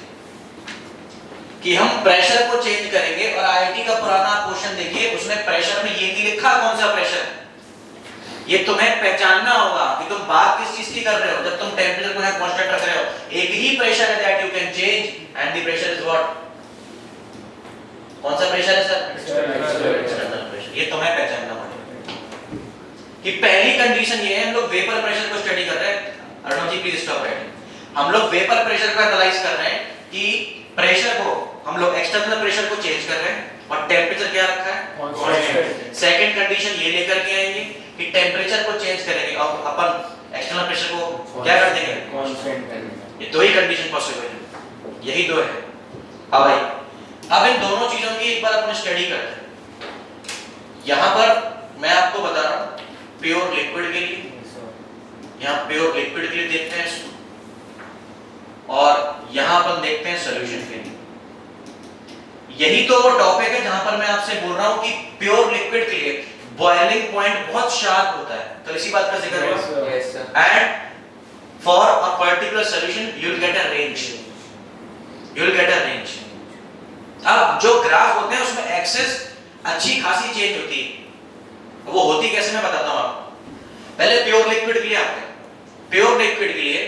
कि हम प्रेशर को चेंज करेंगे। और आईआईटी का पुराना क्वेश्चन देखिए, उसमें प्रेशर में ये नहीं लिखा कौन सा प्रेशर है। ये तुम्हें पहचानना होगा कि तुम बात किस चीज की कर रहे हो। जब तुम टेम्परेचर को यहां कांस्टेंट रख रहे हो, एक ही प्रेशर है that you can change and the pressure is what, कौन सा प्रेशर है सर? External pressure. ये तुम्हें पहचानना पड़ेगा कि पहली कंडीशन ये है, हम लोग वेपर प्रेशर को स्टडी कर रहे हैं। अर्णव जी प्लीज स्टॉप राइटिंग। हम लोग वेपर प्रेशर को एनालाइज कर रहे हैं कि प्रेशर को हम लोग एक्सटर्नल प्रेशर को चेंज कर रहे हैं और टेम्परेचर क्या रखा है, कांस्टेंट। सेकंड कंडीशन ये लेकर के आएंगे कि टेम्परेचर को चेंज करेंगे और अपन एक्सटर्नल प्रेशर को क्या कर देंगे, कांस्टेंट करेंगे। ये दो ही कंडीशन पॉसिबल है, यही दो है। अब भाई अब इन दोनों चीजों की एक बार अपन स्टडी करते हैं। यहां पर मैं आपको बता रहा हूं प्योर लिक्विड के लिए, यहां प्योर लिक्विड के लिए देखते हैं इसको, और यहां अपन देखते हैं सॉल्यूशन के लिए। यही तो वो टॉपिक है जहां पर मैं आपसे बोल रहा हूं कि प्योर लिक्विड के लिए बॉइलिंग पॉइंट बहुत शार्प होता है। तो इसी बात का जिक्र हुआ। And for a particular solution you will get a range. अब जो ग्राफ होते हैं उसमें एक्सेस अच्छी खासी चेंज होती है। वो होती कैसे मैं बताता हूं आपको। पहले प्योर लिक्विड के लिए आते हैं। प्योर लिक्विड के लिए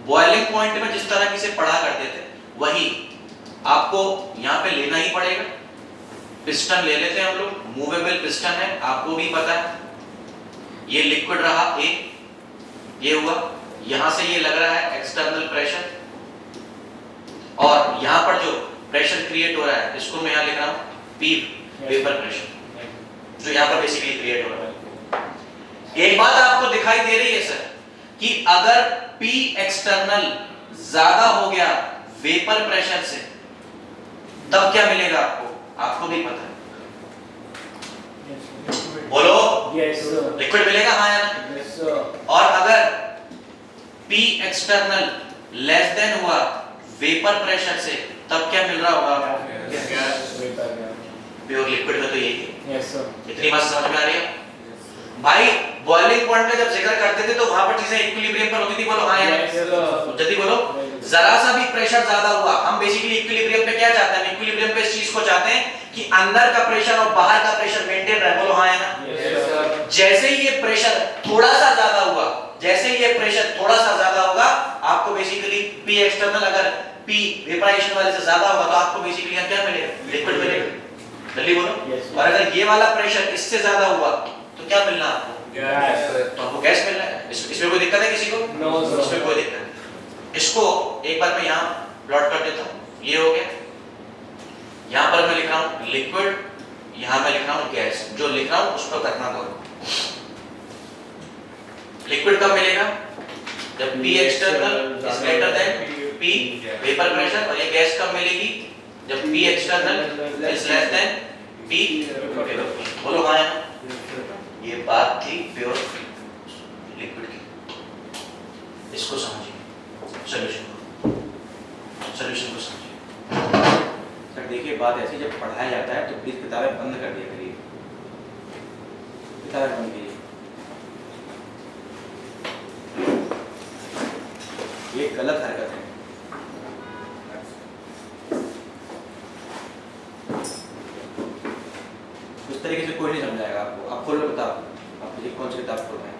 बॉइलिंग पॉइंट में जिस तरह की से पढ़ा करते थे वही आपको यहां पे लेना ही पड़ेगा। पिस्टन ले लेते हैं हम लोग, मूवेबल पिस्टन है, आपको भी पता है। ये लिक्विड रहा ए, ये हुआ, यहां से ये लग रहा है एक्सटर्नल प्रेशर, और यहां पर जो प्रेशर क्रिएट हो रहा है इसको मैं यहां लिख रहा हूं पी, वेपर प्रेशर, जो यहां पर बेसिकली क्रिएट हो रहा है। एक बात आपको दिखाई दे रही है सर कि अगर P एक्सटर्नल ज्यादा हो गया वेपर प्रेशर से, तब क्या मिलेगा आपको, आपको भी पता है। बोलो लिक्विड मिलेगा, हाँ या ना? और अगर P एक्सटर्नल लेस देन हुआ वेपर प्रेशर से, तब क्या मिल रहा होगा? प्योर लिक्विड में तो यही है। इतनी बात समझ में आ रही है भाई? बॉइलिंग पॉइंट का जब जिक्र करते थे तो वहां पर चीजें इक्विलिब्रियम पर होती थी, बोलो हाँ या नहीं? जल्दी बोलो। जरा सा भी प्रेशर ज्यादा हुआ, हम बेसिकली इक्विलिब्रियम पे क्या चाहते हैं? इक्विलिब्रियम पे इस चीज को चाहते हैं कि अंदर का प्रेशर और बाहर का प्रेशर मेंटेन रहे, बोलो हाँ या ना? जैसे ही ये प्रेशर थोड़ा सा ज्यादा हुआ, जैसे ही ये प्रेशर थोड़ा सा ज्यादा होगा, आपको बेसिकली P एक्सटर्नल अगर P वेपराइजेशन वाले से ज्यादा होगा तो आपको बेसिकली क्या मिलेगा? लिक्विड मिलेगा। जल्दी बोलो। और अगर ये वाला प्रेशर इससे ज्यादा हुआ तो क्या मिलना आपको? गैस। तो आपको गैस मिल रहा है। इसमें कोई दिक्कत है किसी को? No sir. इसमें कोई दिक्कत नहीं। इसको एक बार मैं यहाँ प्लॉट कर देता हूँ। ये हो गया। यहाँ पर मैं लिख रहा हूँ लिक्विड, यहाँ मैं लिख रहा हूँ गैस। जो लिख रहा हूँ उसको करना दो। लिक्विड कब मिलेगा? जब P external is greater than P vapour pressure. और ये गैस कब मिलेगी? जब P external is less than P vapour pressure. बोलो हाँ या ना? ये बात थी प्योर लिक्विड की। इसको समझिए, सॉल्यूशन को समझिए। सर देखिए बात ऐसी, जब पढ़ाया जाता है तो प्लीज किताबें बंद कर दिया करिए, किताबें बंद कीजिए। ये गलत हरकत है। उस तरीके से कोई नहीं समझाएगा आपको। आप खोल लो किताब, आप देखिए कौन सी किताब खोल रहे हैं।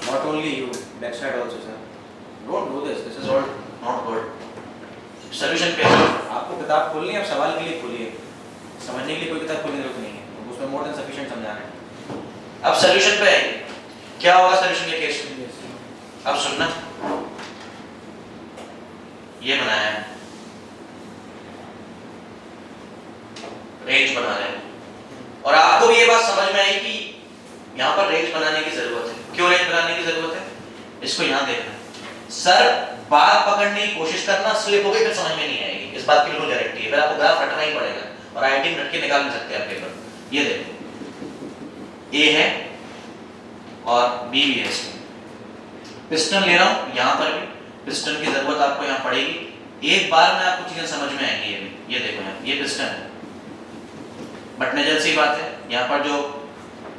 Not only you, back side also sir. Don't do this, this is all not good. Solution पे आपको किताब खोलनी है, आप सवाल के लिए खोलिए, समझने के लिए कोई किताब खोलने की जरूरत नहीं है, उसमें मोर देन सफिशिएंट समझाना है। अब सॉल्यूशन पे आइए। क्या होगा सॉल्यूशन के केस में? अब सुनना, ये बनाया है, रेंज बना रहे हैं, और आपको भी ये बात समझ में आई कि यहाँ पर रेंज बनाने की जरूरत है। क्यों रेंज बनाने की जरूरत है? इसको यहाँ देखना। सर बात पकड़ने की कोशिश करना, स्लिप हो गई फिर समझ में नहीं आएगी, इस बात की बिल्कुल गारंटी है। फिर आपको ग्राफ रटना ही पड़ेगा, और आईआईटी में रट के निकाल नहीं सकते आप पेपर। ये देखो, ए है और बी भी है। इसमें पिस्टन ले रहा हूँ, यहाँ पर भी पिस्टन की जरूरत आपको यहाँ पड़ेगी। एक बार में आपको चीजें समझ में आएंगी। ये देखो यहाँ, ये पिस्टन है, बट नजर सी बात है, यहाँ पर जो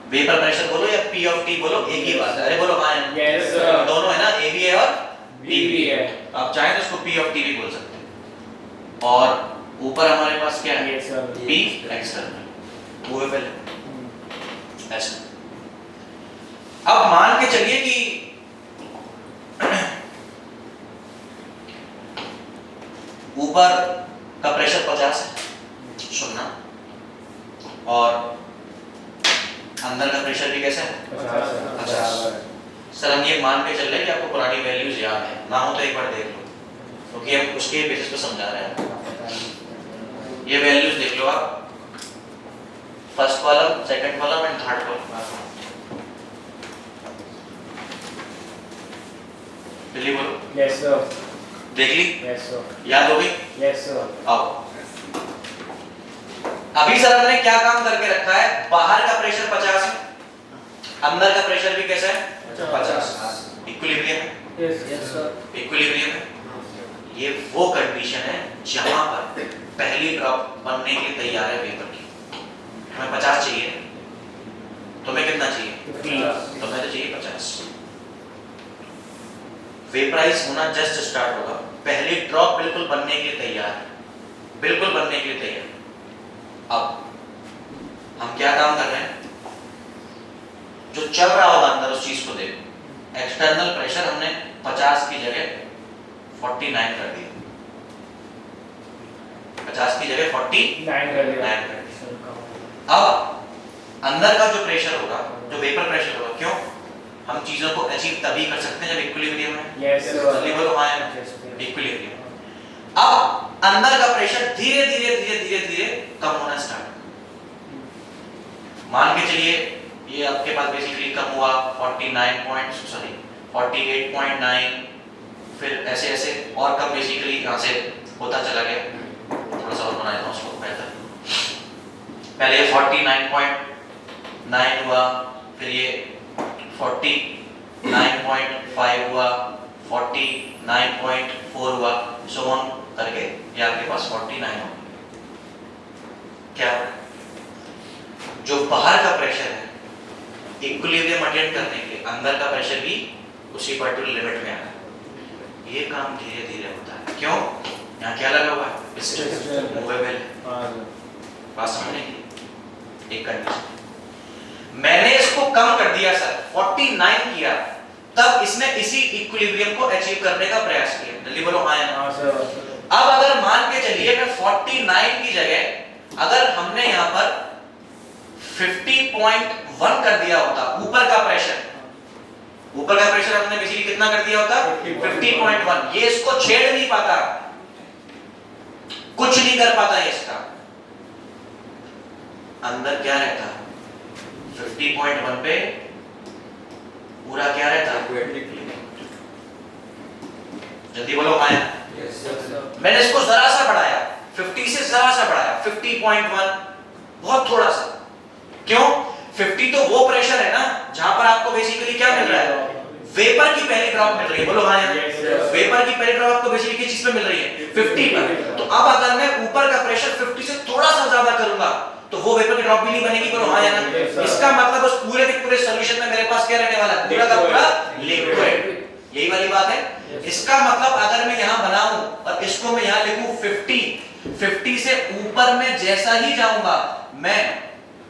वेपर प्रेशर बोलो या P ऑफ T बोलो, एक ही बात है। अरे बोलो हाँ, यस सर। दोनों है ना, A भी है और B भी है। आप चाहें तो इसको P ऑफ T भी बोल सकते हैं। और ऊपर हमारे पास क्या है? Yes sir. P एक्सटर्नल, वो है पहले ऐसा। अब मान के चलिए कि ऊपर का प्रेशर 50 है, सुनना, और अंदर का प्रेशर भी कैसा है? 50। सर हम ये मान के चल रहे हैं कि आपको पुरानी वैल्यूज याद है, ना हो तो एक बार देख लो, क्योंकि हम उसके बेसिस पे समझा रहे हैं। ये वैल्यूज देख लो आप, first column, second column and third column. जल्दी बोलो। Yes sir. देख ली? Yes sir. याद हो गई? Yes sir. आओ, अभी सर हमने क्या काम करके रखा है? बाहर का प्रेशर 50 है, अंदर का प्रेशर भी कैसा है? 50। इक्विलिब्रियम है। Yes sir. इक्विलिब्रियम है। ये वो कंडीशन है जहां पर पहली ड्रॉप बनने के लिए तैयार है वेपर की। हमें 50 चाहिए, तुम्हें कितना चाहिए? 50। तुम्हें तो चाहिए 50। वेपराइज होना जस्ट स्टार्ट होगा, पहली ड्रॉप बिल्कुल बनने के लिए तैयार है, बिल्कुल बनने के लिए तैयार। अब हम क्या काम कर रहे हैं? जो चल रहा होगा अंदर उस चीज को देखो। एक्सटर्नल प्रेशर हमने 50 की जगह 49 कर दिया, 50 की जगह 49 कर दिया। अब अंदर का जो प्रेशर होगा, जो वेपर प्रेशर होगा, क्यों? हम चीजों को अचीव तभी कर सकते हैं जब इक्विलिब्रियम है। Yes sir. बोलो हाँ, इक्विलिब्रियम। अब अंदर का प्रेशर धीरे धीरे धीरे धीरे धीरे कम होना स्टार्ट। मान के चलिए ये आपके पास बेसिकली कम हुआ 48.9, फिर ऐसे ऐसे और कम बेसिकली यहाँ से होता चला गया। थोड़ा सा और बनाया था उसको बेहतर। पहले ये 49.9 हुआ, फिर ये 49.5 हुआ, 49.4 हुआ, सो ऑन करके ये आपके पास 49 हो। क्या जो बाहर का प्रेशर है इक्विलिब्रियम अटेन करने के लिए अंदर का प्रेशर भी उसी पर्टिकुलर लिमिट में आना। ये काम धीरे धीरे होता है। क्यों? यहाँ क्या लगा हुआ है? पिस्टन मूवेबल है। बात समझने की एक कंडीशन। मैंने इसको कम कर दिया सर, 49 किया, तब इसने इसी इक्विलिब्रियम को अचीव करने का प्रयास किया। जल्दी बोलो हाँ या ना। अब अगर मान के चलिए मैं 49 की जगह अगर हमने यहाँ पर 50.1 कर दिया होता, ऊपर का प्रेशर हमने बेसिकली कितना कर दिया होता? 50.1। ये इसको छेड़ नहीं पाता, कुछ नहीं कर पाता है इसका। अंदर क्या रहता? 50.1 पे पूरा क्या रहता? जल्दी बोलो हाँ या ना। मैंने इसको जरा सा बढ़ाया, 50 से जरा सा बढ़ाया, 50.1, बहुत थोड़ा सा। क्यों? 50 तो वो प्रेशर है ना जहां पर आपको बेसिकली क्या मिल रहा है? वेपर की पहली ड्रॉप मिल रही है। बोलो हाँ या ना। वेपर की पहली ड्रॉप आपको बेसिकली किस चीज पे मिल रही है? 50 पर। तो अब अगर मैं ऊपर का प्रेशर 50 से थोड़ा सा ज्यादा करूंगा तो वो वेपर की ड्रॉप भी नहीं बनेगी। बोलो हाँ या ना। इसका मतलब उस पूरे के पूरे सॉल्यूशन में मेरे पास क्या रहने वाला है? पूरा का पूरा लिक्विड। यही वाली बात है। इसका मतलब अगर मैं यहां बनाऊं और इसको मैं यहां लिखूं 50 से ऊपर में जैसा ही जाऊंगा मैं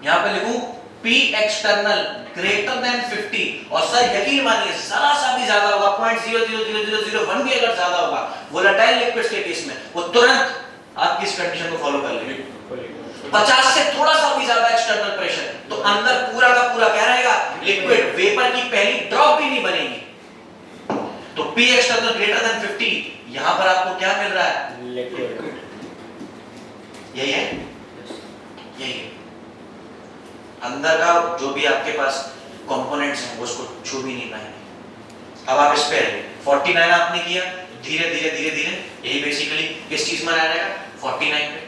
यहां पे लिखूं P एक्सटर्नल ग्रेटर देन 50, और सर यकीन मानिए जरा सा भी ज्यादा होगा, 0.00001 भी अगर ज्यादा होगा वोलेटाइल लिक्विड्स के केस में, वो तुरंत आपकी इस कंडीशन को फॉलो कर लेंगे। 50 से थोड़ा सा भी ज्यादा एक्सटर्नल प्रेशर तो अंदर पूरा का पूरा क्या रहेगा? लिक्विड। वेपर की पहली ड्रॉप भी नहीं बनेगी। तो P एक्सटर्नल ग्रेटर देन 50, यहां पर आपको क्या मिल रहा है? लिक्विड। यही है, यही है। अंदर का जो भी आपके पास कंपोनेंट्स हैं वो उसको छू भी नहीं पाएंगे। अब आप इस पे 49 आपने किया, धीरे धीरे धीरे धीरे यही बेसिकली किस चीज में आ जाएगा? 49 पे।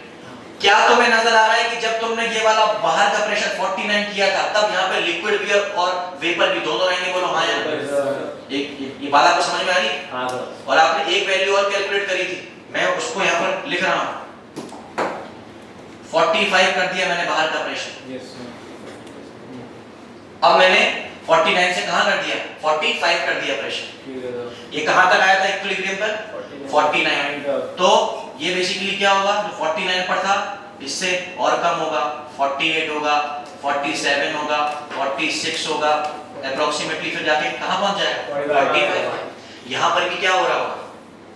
क्या तुम्हें नजर आ रहा है कि जब तुमने ये वाला बाहर का प्रेशर 49 किया था तब यहाँ पे लिक्विड भी और वेपर भी दोनों रहेंगे? बोलो हाँ या ना। ये बात आपको समझ में आ रही है? और आपने एक वैल्यू और कैलकुलेट करी थी, मैं उसको यहाँ पर लिख रहा हूँ। 45 कर दिया मैंने बाहर का प्रेशर। अब मैंने 49 से कहां कर दिया? 45 कर दिया प्रेशर। ये कहां तक आया था इक्विलिब्रियम पर? 49। तो ये बेसिकली क्या होगा? जो 49 पर था इससे और कम होगा, 48 होगा, 47 होगा, 46 होगा, अप्रोक्सीमेटली फिर जाके कहां पहुंच जाएगा? 45। यहां पर भी क्या हो रहा होगा?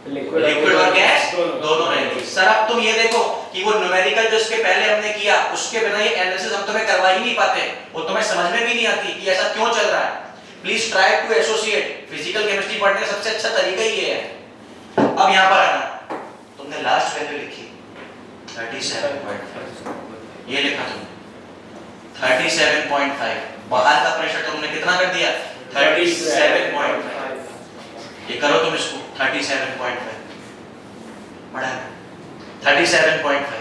लिक्विड और गैस दोनों रहेंगे। सर अब तुम ये देखो कि वो न्यूमेरिकल जो इसके पहले हमने किया उसके बिना ये एनालिसिस हम तुम्हें करवा ही नहीं पाते, वो तुम्हें समझ में भी नहीं आती कि ऐसा क्यों चल रहा है। Please try to associate. Physical chemistry पढ़ने का सबसे अच्छा तरीका ही ये है। अब यहां पर आना, तुमने लास्ट वैल्यू लिखी 37.5, ये लिखा तुमने 37.5। बाहर का प्रेशर तुमने कितना कर दिया? 37.5। ये करो तुम इसको 37.5 बढ़ा 37.5,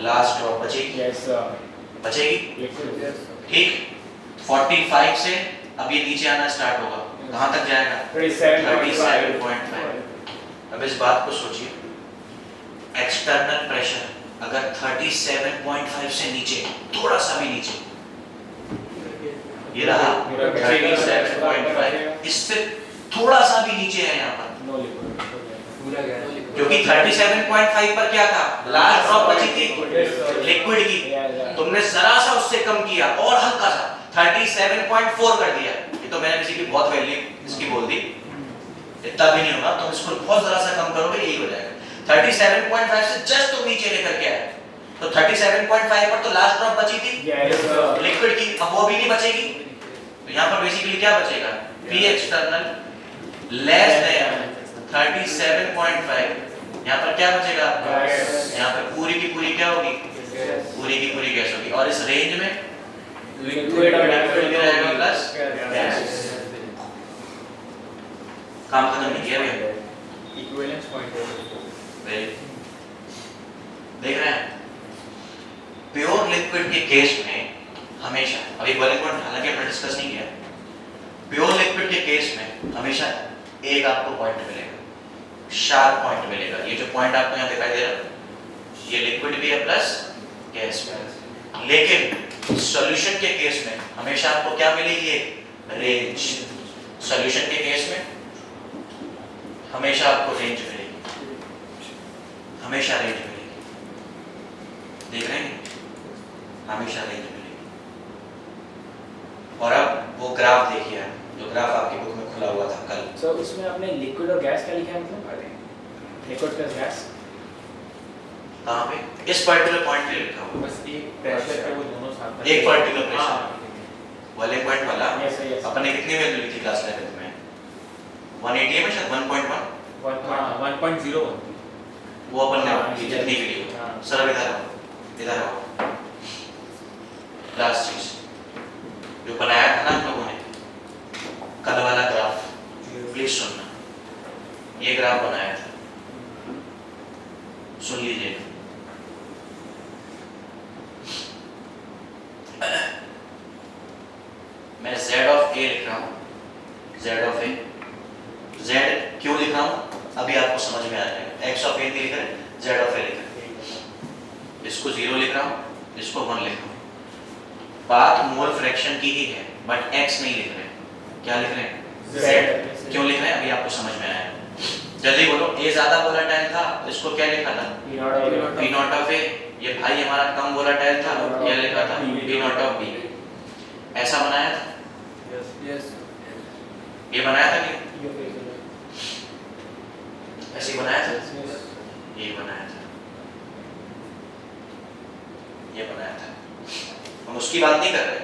लास्ट ड्रॉप बचेगी? बचेगी, ठीक। 45 से अब ये नीचे आना स्टार्ट होगा, कहां तक जाएगा? 37.5। अब इस बात को सोचिए, एक्सटर्नल प्रेशर अगर 37.5 से नीचे, थोड़ा सा भी नीचे, ये रहा 37.5, इससे थोड़ा सा भी नीचे है यहाँ पर, क्योंकि 37.5 पर क्या था? लास्ट ड्रॉप बची थी लिक्विड की, तुमने जरा सा उससे कम किया और हल्का सा 37.4 कर दिया। ये तो मैंने बेसिकली बहुत वैल्यू इसकी बोल दी, इतना भी नहीं होगा, तुम इसको बहुत जरा सा कम करोगे यही हो जाएगा। 37.5 से जस्ट तुम नीचे लेकर के आए, तो 37.5 पर तो लास्ट ड्रॉप बची थी लिक्विड की, अब वो भी नहीं बचेगी। तो यहाँ पर बेसिकली क्या बचेगा? P एक्सटर्नल लेस देन 37.5, यहाँ पर क्या बचेगा? यहाँ पर पूरी की पूरी क्या होगी? पूरी की पूरी गैस होगी, और इस रेंज में लिक्विड रहेगा प्लस गैस। काम खत्म नहीं किया भैया, इक्विवेलेंस पॉइंट देख रहे हैं। प्योर लिक्विड के केस में हमेशा, अभी बॉइलिंग पॉइंट हालांकि हमने डिस्कस नहीं किया, प्योर लिक्विड के केस में हमेशा एक आपको पॉइंट मिलेगा, शार्प पॉइंट मिलेगा। ये जो पॉइंट आपको यहाँ दिखाई दे रहा है, ये लिक्विड भी है प्लस गैस भी है। लेकिन सॉल्यूशन के केस में हमेशा आपको क्या मिलेगी? एक रेंज। सॉल्यूशन के केस में हमेशा आपको रेंज मिलेगी, हमेशा रेंज मिलेगी। देख रहे हैं? हमेशा रेंज मिलेगी। और अब वो ग्राफ देखिए, जो ग्राफ आपकी बुक में खुला हुआ था कल। सो उसमें आपने लिक्विड और गैस का लिखा है, मतलब लिक्विड प्लस गैस कहाँ पे? इस पर्टिकुलर पॉइंट पे लिखा हुआ, बस एक प्रेशर पे वो दोनों साथ एक पर्टिकुलर प्रेशर हाँ। वाले पॉइंट वाला। यस यस अपने कितनी वैल्यू लिखी क्लास 11 में? 180 में शायद 1.1 1.01 वो अपन ने हाँ, की जितनी भी ली। हाँ। सर अब इधर आओ। लास्ट चीज जो बनाया था ना हम लोगों ने कल वाला ग्राफ, प्लीज सुनना। ये ग्राफ बनाया था, सुन लीजिए। मैं z ऑफ a लिख रहा हूँ, z ऑफ a, z क्यों लिख रहा हूँ अभी आपको समझ में आ जाएगा। x ऑफ a नहीं लिख रहे, z ऑफ a लिख रहे। इसको 0 लिख रहा हूँ, इसको 1 लिख रहा हूँ। बात मोल फ्रैक्शन की ही है, बट x नहीं लिख रहे। क्या लिख रहे हैं? Z क्यों लिख रहे हैं अभी आपको समझ में आएगा। जल्दी बोलो। a ज्यादा वोलेटाइल था, इसको क्या लिखा था? p naught of a। ये भाई हमारा कम वोलेटाइल था, क्या लिखा था? p naught of b। ऐसा बनाया था, ये बनाया था कि ऐसे ही बनाया था? ये बनाया था, ये बनाया था। हम उसकी बात नहीं कर रहे,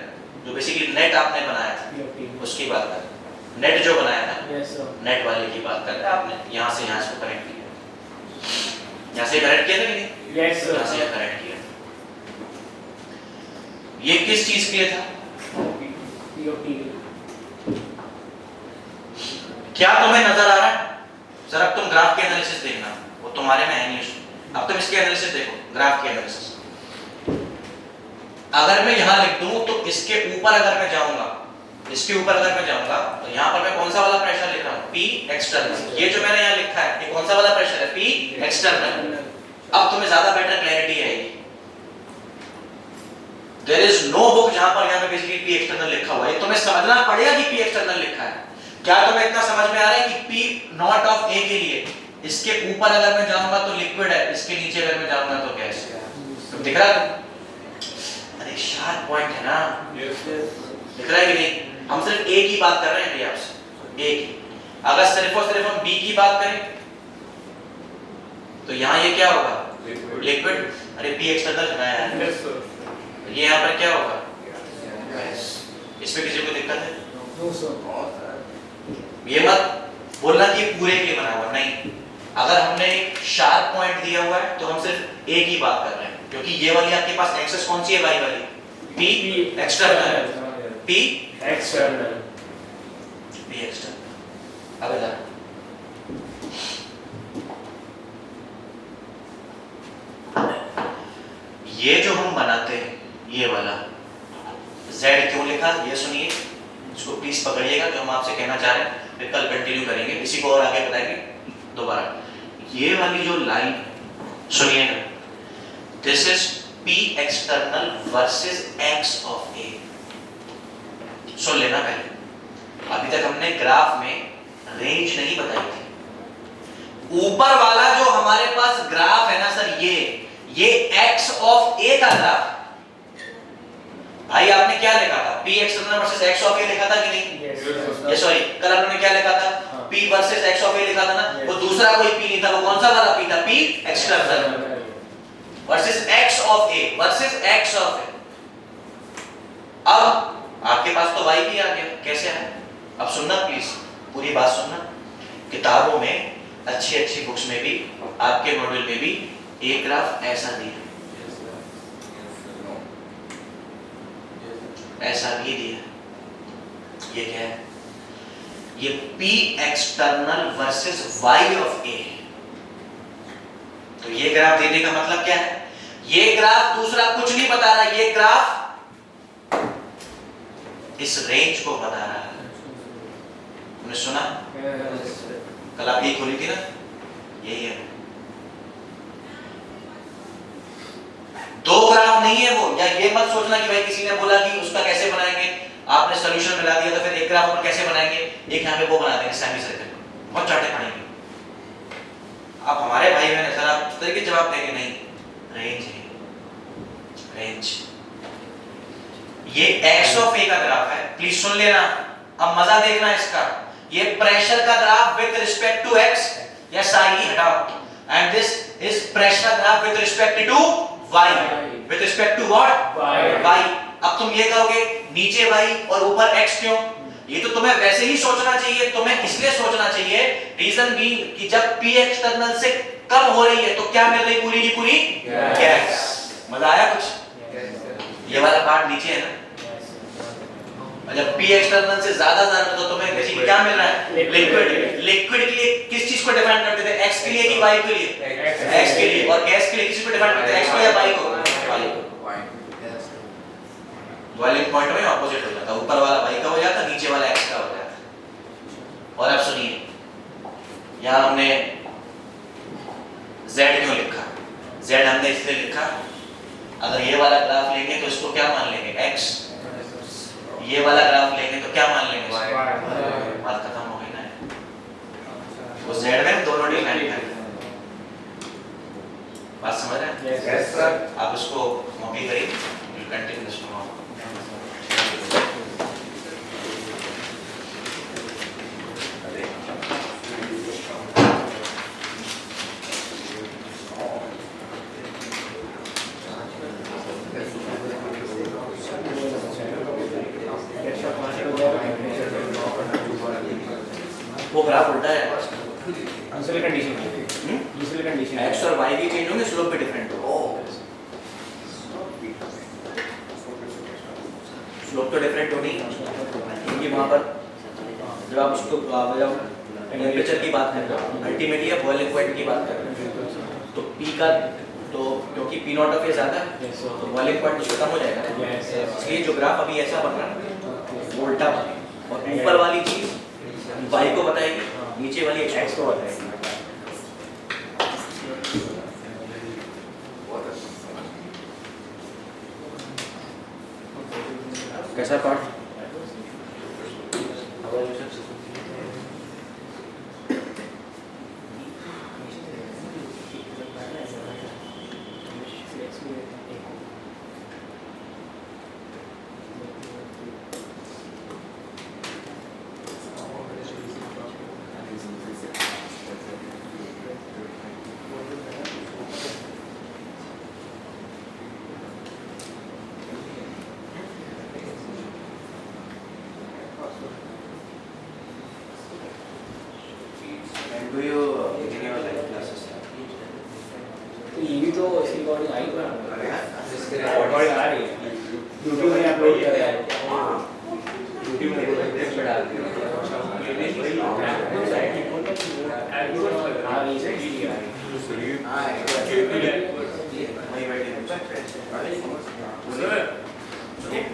जो बेसिकली नेट आपने बनाया था उसकी बात कर रहे हैं। नेट जो बनाया था, नेट वाले की बात कर रहे हैं। आपने यहाँ से यहाँ इसको कनेक्ट किया, यहाँ से कनेक्ट किया था कि नहीं? यस यहाँ से कनेक्ट किया। ये किस चीज के लिए था? क्या तुम्हें नजर आ रहा है? जरा तुम ग्राफ के एनालिसिस देखना, वो तुम्हारे में है नहीं। अब तुम इसके एनालिसिस देखो, ग्राफ के एनालिसिस। अगर मैं यहां लिख दूं तो इसके ऊपर अगर मैं जाऊंगा, इसके ऊपर अगर मैं जाऊंगा तो यहां पर मैं कौन सा वाला प्रेशर लिख रहा हूं? P external. ये जो मैंने यहां लिखा है ये कौन सा वाला प्रेशर है? P external. अब तुम्हें ज्यादा बेटर क्लैरिटी आएगी। देयर इज नो बुक जहां पर यहां पे बेसिकली P एक्सटर्नल लिखा हुआ है। तुम्हें समझना पड़ेगा कि P एक्सटर्नल लिखा है। क्या तुम्हें इतना समझ में आ रहा है कि P नॉट ऑफ A के लिए इसके ऊपर अगर मैं जाऊंगा तो लिक्विड है, इसके नीचे अगर मैं जाऊंगा तो गैस है। तुम दिख रहा है? अरे शार्प पॉइंट है ना, दिख रहा है कि नहीं? हम सिर्फ A की बात कर रहे हैं भैया, आपसे A की। अगर सिर्फ और सिर्फ हम B की बात करें तो यहाँ ये क्या होगा? लिक्विड। अरे P एक्सटर्नल है यार, ये यहाँ पर क्या होगा? इसमें किसी को दिक्कत है? ये मत बोलना कि ये पूरे के लिए बना हुआ नहीं। अगर हमने शार्प पॉइंट दिया हुआ है तो हम सिर्फ A की बात कर रहे हैं, क्योंकि ये वाली आपके पास एक्सेस कौन सी है? वाई वाली P external, P external, P external. अब इधर ये जो हम बनाते हैं ये वाला Z क्यों लिखा ये सुनिए, इसको प्लीज पकड़िएगा जो हम आपसे कहना चाह रहे हैं, फिर कल कंटिन्यू करेंगे, इसी को और आगे बताएंगे दोबारा। ये वाली जो लाइन सुनिएगा, this is P external versus X of A। सुन लेना पहले, अभी तक हमने ग्राफ में रेंज नहीं बताई थी। ऊपर वाला जो हमारे पास ग्राफ है ना सर, ये X ऑफ A का ग्राफ। भाई आपने क्या लिखा था? P external versus X of A लिखा था कि नहीं? ये सॉरी, कल आपने क्या लिखा था? P versus X of A लिखा था ना? वो दूसरा कोई P नहीं था, वो कौन सा वाला P था? P external versus X of A, versus X of A। अब आपके पास तो Y भी आ गया, कैसे है? अब सुनना प्लीज, पूरी बात सुनना। किताबों में अच्छी अच्छी बुक्स में भी, आपके मॉड्यूल में भी एक ग्राफ ऐसा दिया, ऐसा भी दिया। ये क्या है? ये P external versus Y of A। तो ये ग्राफ देने का मतलब क्या है? ये ग्राफ दूसरा कुछ नहीं बता रहा, ये ग्राफ इस रेंज को बता रहा है। तुमने सुना? कल आप ये खोली थी ना, यही है। दो ग्राफ नहीं है वो, या ये मत सोचना कि भाई किसी ने बोला कि उसका कैसे बनाएंगे, आपने सॉल्यूशन मिला दिया तो फिर एक ग्राफ पर कैसे बनाएंगे, एक यहाँ पे वो बना देंगे सेमी सर्कल, बहुत चाटे पड़ेंगे। आप हमारे भाई बहन सर, आप इस तरीके जवाब देंगे नहीं, रेंज है, रेंज। ये x ऑफ a का ग्राफ है, प्लीज सुन लेना, अब मजा देखना इसका। ये प्रेशर का graph with respect to x, yes आई हटाओ, and this is pressure graph with respect to y, with respect to what, y। अब तुम ये कहोगे नीचे y और ऊपर x क्यों? ये तो तुम्हें वैसे ही सोचना चाहिए, तुम्हें इसलिए सोचना चाहिए, रीजन भी कि जब p एक्सटर्नल से कम हो रही है तो क्या मिल रही पूरी की पूरी गैस। मजा आया कुछ? ये वाला पार्ट नीचे है ना, और जब p एक्सटर्नल से ज्यादा जा रहा है तो तुम्हें बेसिकली क्या मिल रहा है, लिक्विड। लिक्विड के लिए किस चीज को डिफाइन करते थे, x के लिए कि y के लिए, x के लिए, और गैस के लिए किस को डिफाइन करते थे, x को या y को, y को। बॉइलिंग पॉइंट में ऑपोजिट हो जाता, ऊपर वाला y का हो जाता, नीचे वाला x का हो जाता। और अब सुनिए, यहाँ हमने z क्यों लिखा, z हमने इसलिए लिखा, अगर ये वाला ग्राफ लेंगे तो इसको क्या मान लेंगे, x, ये वाला ग्राफ लेंगे तो क्या मान लेंगे, बात खत्म हो गई ना। वो z में दोनों डिफाइन करें, बात समझ रहे हैं? Yes sir. आप इसको कॉपी करिए, विल कंटिन्यू दिस टुमारो। वो ग्राफ उल्टा है, दूसरी कंडीशन x और y भी चेंज होंगे, स्लोप भी डिफरेंट होगा। स्लोप तो डिफरेंट होनी, क्योंकि वहां पर जब आप उसको जब टेम्परेचर की बात करें, अल्टीमेटली आप बॉइलिंग पॉइंट की बात कर रहे हैं, तो p का, तो क्योंकि p नॉट ऑफ ए ज्यादा है तो बॉइलिंग पॉइंट उससे कम हो जाएगा, इसलिए जो ग्राफ अभी ऐसा बन रहा है वो उल्टा बनेगा, और ऊपर वाली चीज y को बताएगी, नीचे वाली x को बताएगी। कैसा part? Do you in your life classes? ये भी तो इसकी रिकॉर्डिंग आई है, रिकॉर्डिंग आ रही है, यूट्यूब में अपलोड कर रहा है, यूट्यूब में डाल दिया, हाँ ये सही चीज़ है,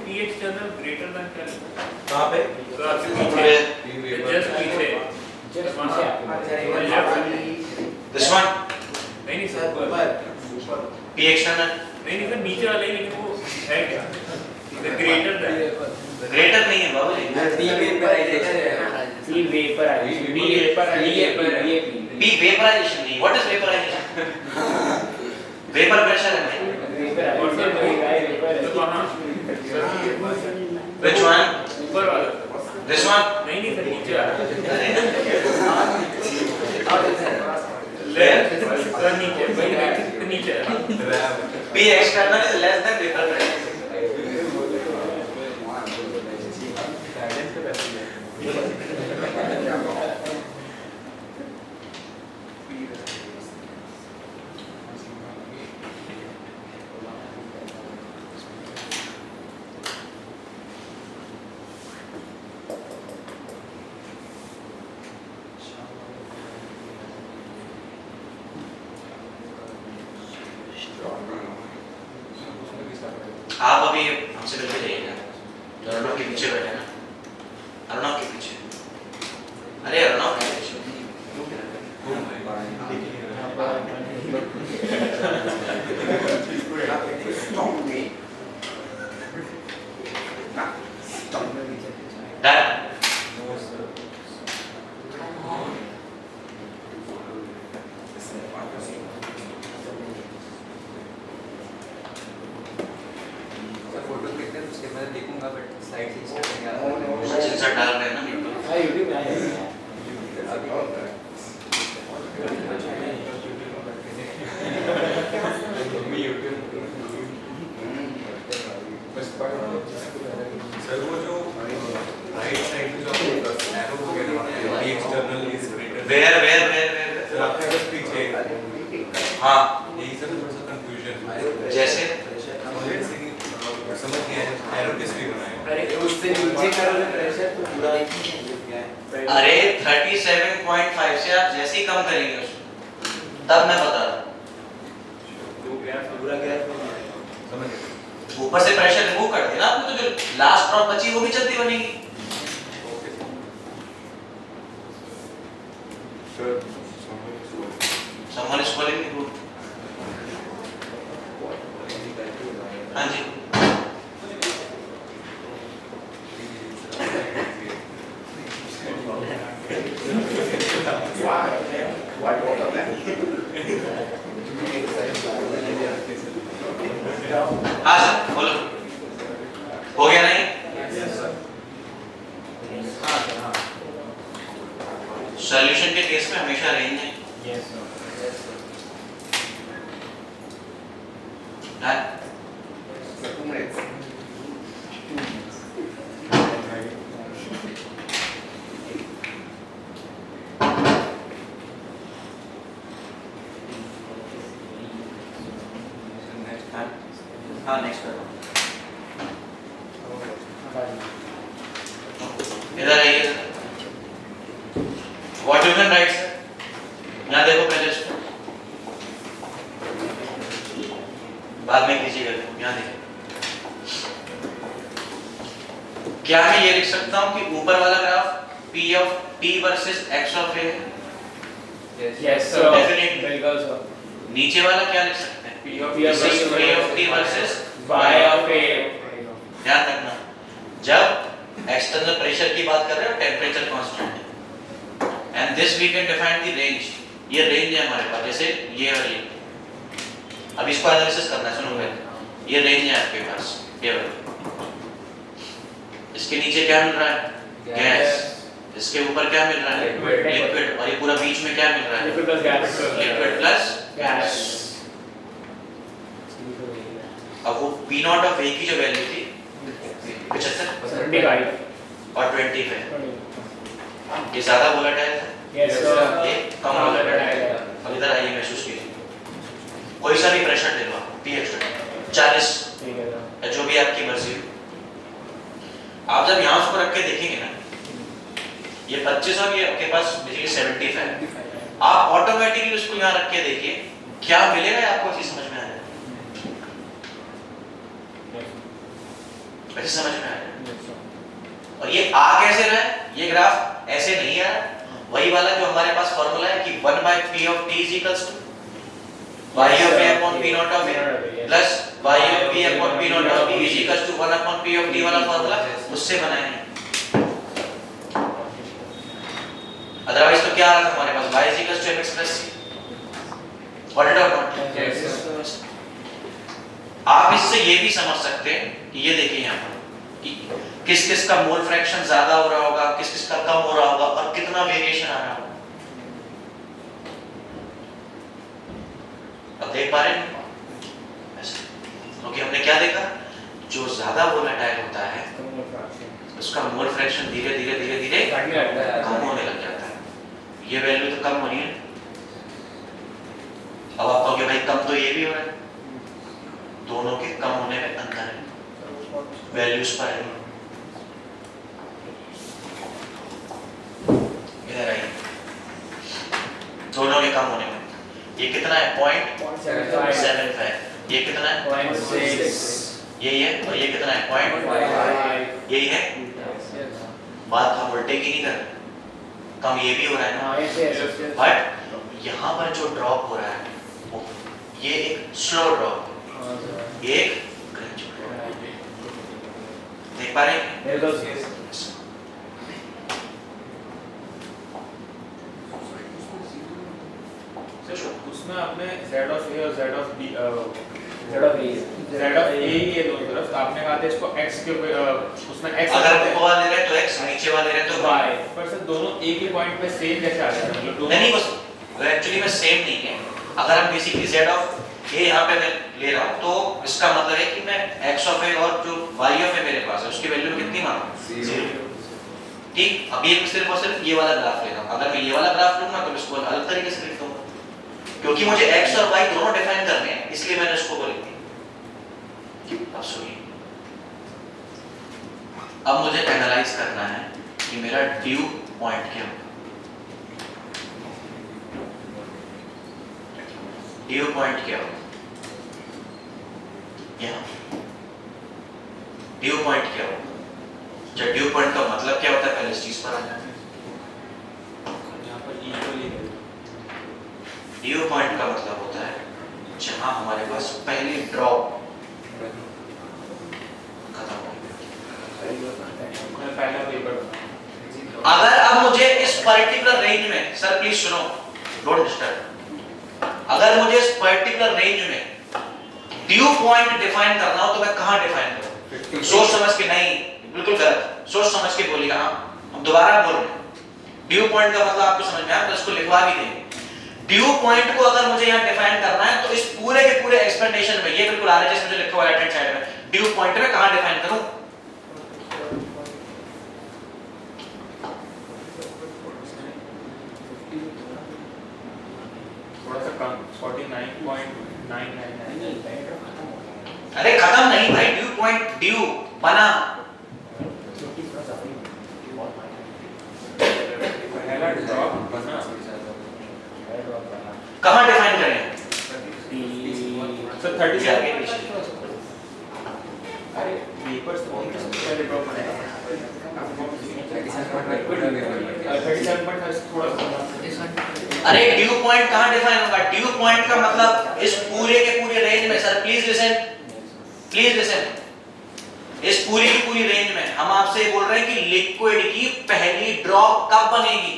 P external greater than क्या है? कहाँ पे? तो आपके पीछे, just पीछे, जस्ट पीछे आपके This one? नहीं सर, P external? नहीं सर नीचे वाला ही, लेकिन वो है क्या? The greater than, Greater नहीं है बाबूजी। P vaporization, P vaporization नहीं। What is vaporization? Vapor pressure है भाई। तो कहाँ? Which one? ऊपर वाला, This one? नहीं सर नीचे वाला, सर नीचे, भाई नीचे P external is less than vapor pressure. आप अभी हमसे मिलके जाइएगा, तो अरुणव के पीछे बैठे ना, अरुणव के पीछे, अरे अरुणव के पीछे। वेयर आपने अगर पीछे हाँ यही सब थोड़ा सा कंफ्यूजन जैसे समझ नहीं आया एरो किस लिए बनाया अरे उससे नीचे करोगे प्रेशर तो पूरा अरे 37.5 से आप जैसे ही कम करेंगे उसको तब मैं बता रहा हूँ पूरा गैस समझ गए ऊपर से प्रेशर रिमूव कर देना आपको तो जो लास्ट ड्रॉप बची वो भी चलती बनेगी sir someone is calling me good हाँ जी हाँ सर बोलो हो गया नहीं सॉल्यूशन के केस में हमेशा रेंज है हाँ हाँ नेक्स्ट करो इधर आइए what you can write sir यहाँ देखो पहले इसको बाद में कीजिएगा यहाँ देखिए क्या मैं ये लिख सकता हूँ कि ऊपर वाला graph P of T versus X of A yes sir Definitely. बिल्कुल सर नीचे वाला क्या लिख सकते हैं P of P of T versus Y of A ध्यान रखना जब एक्सटर्नल प्रेशर की बात कर रहे हो टेम्परेचर कांस्टेंट है and this we can define the range ये रेंज है हमारे पास जैसे ये और ये अब इसको एनालिसिस करना है सुनो पहले ये रेंज है आपके पास ये वाला इसके नीचे क्या मिल रहा है गैस इसके ऊपर क्या मिल रहा है Liquid. लिक्विड और ये पूरा बीच में क्या मिल रहा है liquid plus gas liquid plus gas अब वो P नॉट ऑफ A की जो वैल्यू थी 75 25 और 25 ये ज्यादा वोलेटाइल था यस सर ये कम वोलेटाइल है अब इधर आइए महसूस कीजिए कोई सा भी प्रेशर दे दो आप P एक्स्ट्रा 40 ठीक है सर या जो भी आपकी मर्जी हो आप जब यहाँ उसको रख के देखेंगे ना ये 25 और ये आपके पास बेसिकली 75 आप ऑटोमेटिकली उसको यहाँ रख के देखिए क्या मिलेगा आपको चीज समझ में आ जाएगा वैसे समझ में आ जाएगा और ये आ कैसे रहा है ये ग्राफ ऐसे नहीं आ रहा वही वाला जो हमारे पास फॉर्मूला है कि 1 by P of T is equals to y of A upon P naught of A plus y of P upon P naught of B is equals to 1 upon P of T वाला formula उससे बनाया है otherwise तो क्या आ रहा था हमारे पास y is equals to mx plus c what it or not आप इससे ये भी समझ सकते हैं कि ये देखिए यहाँ पर कि किस किस का मोल फ्रैक्शन ज्यादा हो रहा होगा किस किस का कम हो रहा होगा और कितना वेरिएशन आ रहा होगा अब देख पा रहे हैं ऐसे क्योंकि हमने क्या देखा जो ज्यादा वोलेटाइल होता है उसका मोल फ्रैक्शन धीरे धीरे धीरे धीरे कम होने लग जाता है ये वैल्यू तो कम होनी है अब आप कहोगे भाई कम तो ये भी हो रहा है दोनों के कम होने में अंतर है वैल्यूज पर है इधर आइए दोनों के कम होने में ये कितना है 0.75 ये कितना है 0.6 यही है और ये कितना है 0.5 यही है बात हम उल्टे की नहीं कर रहे कम ये भी हो रहा है ना बट यहाँ पर जो ड्रॉप हो रहा है वो ये एक स्लो ड्रॉप एक देख पा रहे हैं उसमें आपने Z of A और Z of B Z of A Z of A ही है दोनों तरफ तो आपने कहा था इसको X के उसमें X अगर ऊपर वाले रहे तो X नीचे वाले रहे तो Y पर सर दोनों एक ही पॉइंट पे सेम कैसे आ जाता है मतलब दोनों नहीं बस वो एक्चुअली में सेम नहीं है अगर हम बेसिकली Z of A यहाँ पे मैं ले रहा हूँ तो इसका मतलब है कि मैं X of A और जो Y of A मेरे पास है उसकी वैल्यू कितनी मानूं 0 ठीक, अब ये सिर्फ और सिर्फ ये वाला ग्राफ ले रहा हूं। अगर मैं ये वाला ग्राफ लूंगा तो इसको अलग तरीके से लिख दूंगा, क्योंकि मुझे x और y दोनों डिफाइन करने हैं, इसलिए मैंने इसको को लिख दिया। अब सुनिए, अब मुझे एनालाइज करना है कि मेरा ड्यू पॉइंट क्या होगा। ड्यू पॉइंट क्या होगा? ड्यू पॉइंट क्या होगा? जब ड्यू पॉइंट का मतलब क्या होता है पहले इस चीज पर आ जाते हैं। ड्यू पॉइंट का मतलब होता है जहां हमारे पास पहली ड्रॉप खत्म हो गई। पहला पेपर अगर अब मुझे इस पर्टिकुलर रेंज में, सर प्लीज सुनो, डोंट डिस्टर्ब, अगर मुझे इस पर्टिकुलर रेंज में ड्यू पॉइंट डिफाइन करना हो तो मैं कहां डिफाइन करूं? सोच समझ के नहीं, बिल्कुल गलत, सोच समझ के बोलिएगा। हम दोबारा बोल रहे हैं, ड्यू पॉइंट का मतलब आपको समझ में आया तो इसको लिखवा भी देंगे। ड्यू पॉइंट को अगर मुझे यहां डिफाइन करना है तो इस पूरे के पूरे एक्सप्लेनेशन में, ये बिल्कुल आरएचएस में जो लिखा हुआ है राइट हैंड साइड में, ड्यू पॉइंट में कहां डिफाइन करूं? थोड़ा सा कम 49.999। अरे खत्म नहीं भाई, ड्यू पॉइंट ड्यू बना, पहला ड्रॉप बना, कहां डिफाइन करें? सर 30 आगे पीछे। अरे पेपर्स तो बहुत पहले ड्रॉप बनेगा 37.5 थोड़ा सा। अरे ड्यू पॉइंट कहां डिफाइन होगा? ड्यू पॉइंट का मतलब इस पूरे के पूरे रेंज में, sir please listen, please listen, इस पूरी की पूरी रेंज में हम आपसे बोल रहे हैं कि लिक्विड की पहली ड्रॉप कब बनेगी?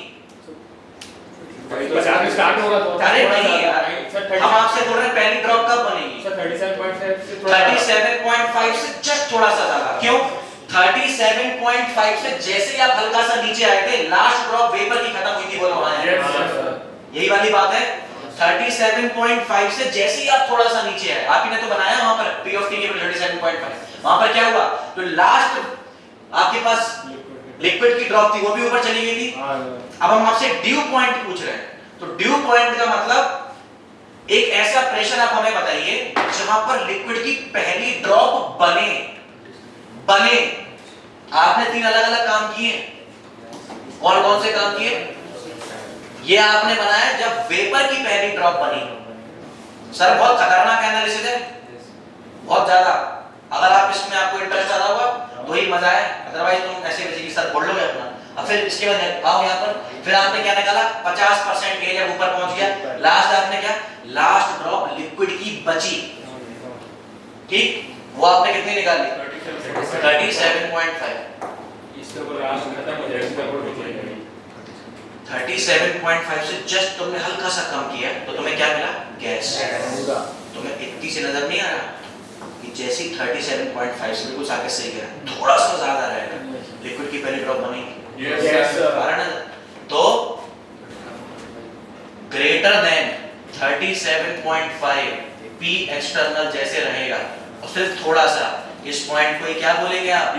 50 में स्टार्ट होगा तो अरे नहीं यार, हम आपसे बोल रहे हैं पहली ड्रॉप कब बनेगी? सर 37.5 से थोड़ा 37.5 से जस्ट थोड़ा सा ज्यादा। क्यों? 37.5 से जैसे ही आप हल्का सा नीचे आए थे, लास्ट ड्रॉप वेपर की खत्म हुई थी, बोलो वहां है, यही वाली बात है। 37.5 से जैसे ही आप थोड़ा सा नीचे आए, आप ही ने तो बनाया वहां पर P of T के 37.5, वहां पर क्या हुआ? तो लास्ट आपके पास लिक्विड की ड्रॉप थी, वो भी ऊपर चली गई थी। अब हम आपसे ड्यू पॉइंट पूछ रहे हैं, तो ड्यू पॉइंट का मतलब एक ऐसा प्रेशर आप हमें बताइए जहां पर लिक्विड की पहली ड्रॉप बने। आपने 3 अलग अलग काम किए, कौन कौन से काम किए? ये आपने बनाया जब वेपर की पहली ड्रॉप बनी। सर बहुत खतरनाक एनालिसिस है, बहुत ज्यादा। अगर आप इसमें आपको इंटरेस्ट आ रहा होगा तो ही मजा है, अदरवाइज तुम ऐसे बेसिकली सर बोल लोगे अपना। अब फिर इसके बाद आओ यहाँ पर, फिर आपने क्या निकाला? 50% के जब ऊपर पहुंच गया, लास्ट आपने क्या? लास्ट ड्रॉप लिक्विड की बची, ठीक, वो आपने कितनी निकाली? 37.5। इसका वो लास्ट खत्म हो जाएगा, इसका वो 37.5 से जस्ट तुमने हल्का सा कम किया तो तुम्हें क्या मिला? गैस। तुम्हें इतनी से नजर नहीं आ रहा कि जैसी 37.5 से बिल्कुल आगे सही गया, थोड़ा सा ज्यादा रहेगा, लिक्विड की पहली ड्रॉप बनेगी। Yes sir. तो ग्रेटर देन 37.5 P एक्सटर्नल जैसे रहेगा और सिर्फ थोड़ा सा, इस पॉइंट को क्या बोलेंगे आप?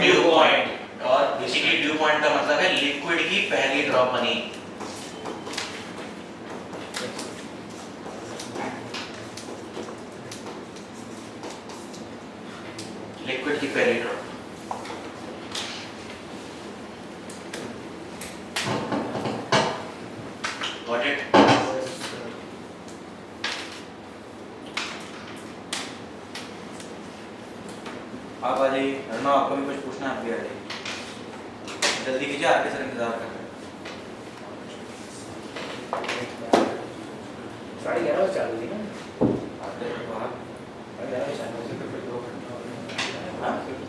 Due point. और बेसिकली ड्यू पॉइंट का मतलब है लिक्विड की पहली ड्रॉप बनी। लिक्विड की पहली ड्रॉप। Got it? आप आ जाइए, अर्णव आपको भी कुछ पूछना है, आप भी आ जाइए, जल्दी कीजिए, आपके सर इंतजार कर रहे हैं। 11:30 चालू थी ना? आते हैं तो आप 11:30 चालू थी तो फिर 2 घंटा।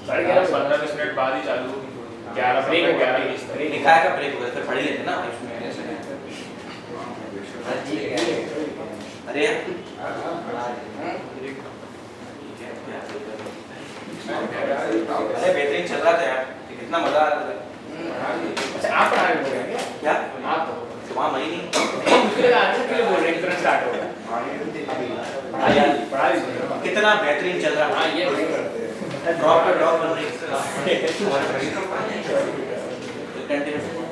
11:30 15-20 मिनट बाद ही चालू होगी। 11 ब्रेक हो गया, 11:20 तक। ब्रेक लिखा है का ब्रेक हो गया, फिर पढ़ ही लेते ना इसमें ऐसे। अरे अरे बेहतरीन चल रहा था यार, कितना मजा आ रहा था। अच्छा आप पढ़ा रहे हो क्या? क्या आप वहाँ मई नहीं दूसरे का आंसर क्यों बोल रहे हैं? तुरंत स्टार्ट होगा। हाँ यार, पढ़ा लीजिए। कितना बेहतरीन चल रहा हाँ है, ये ड्रॉप पे ड्रॉप बन रही है। कंटिन्यू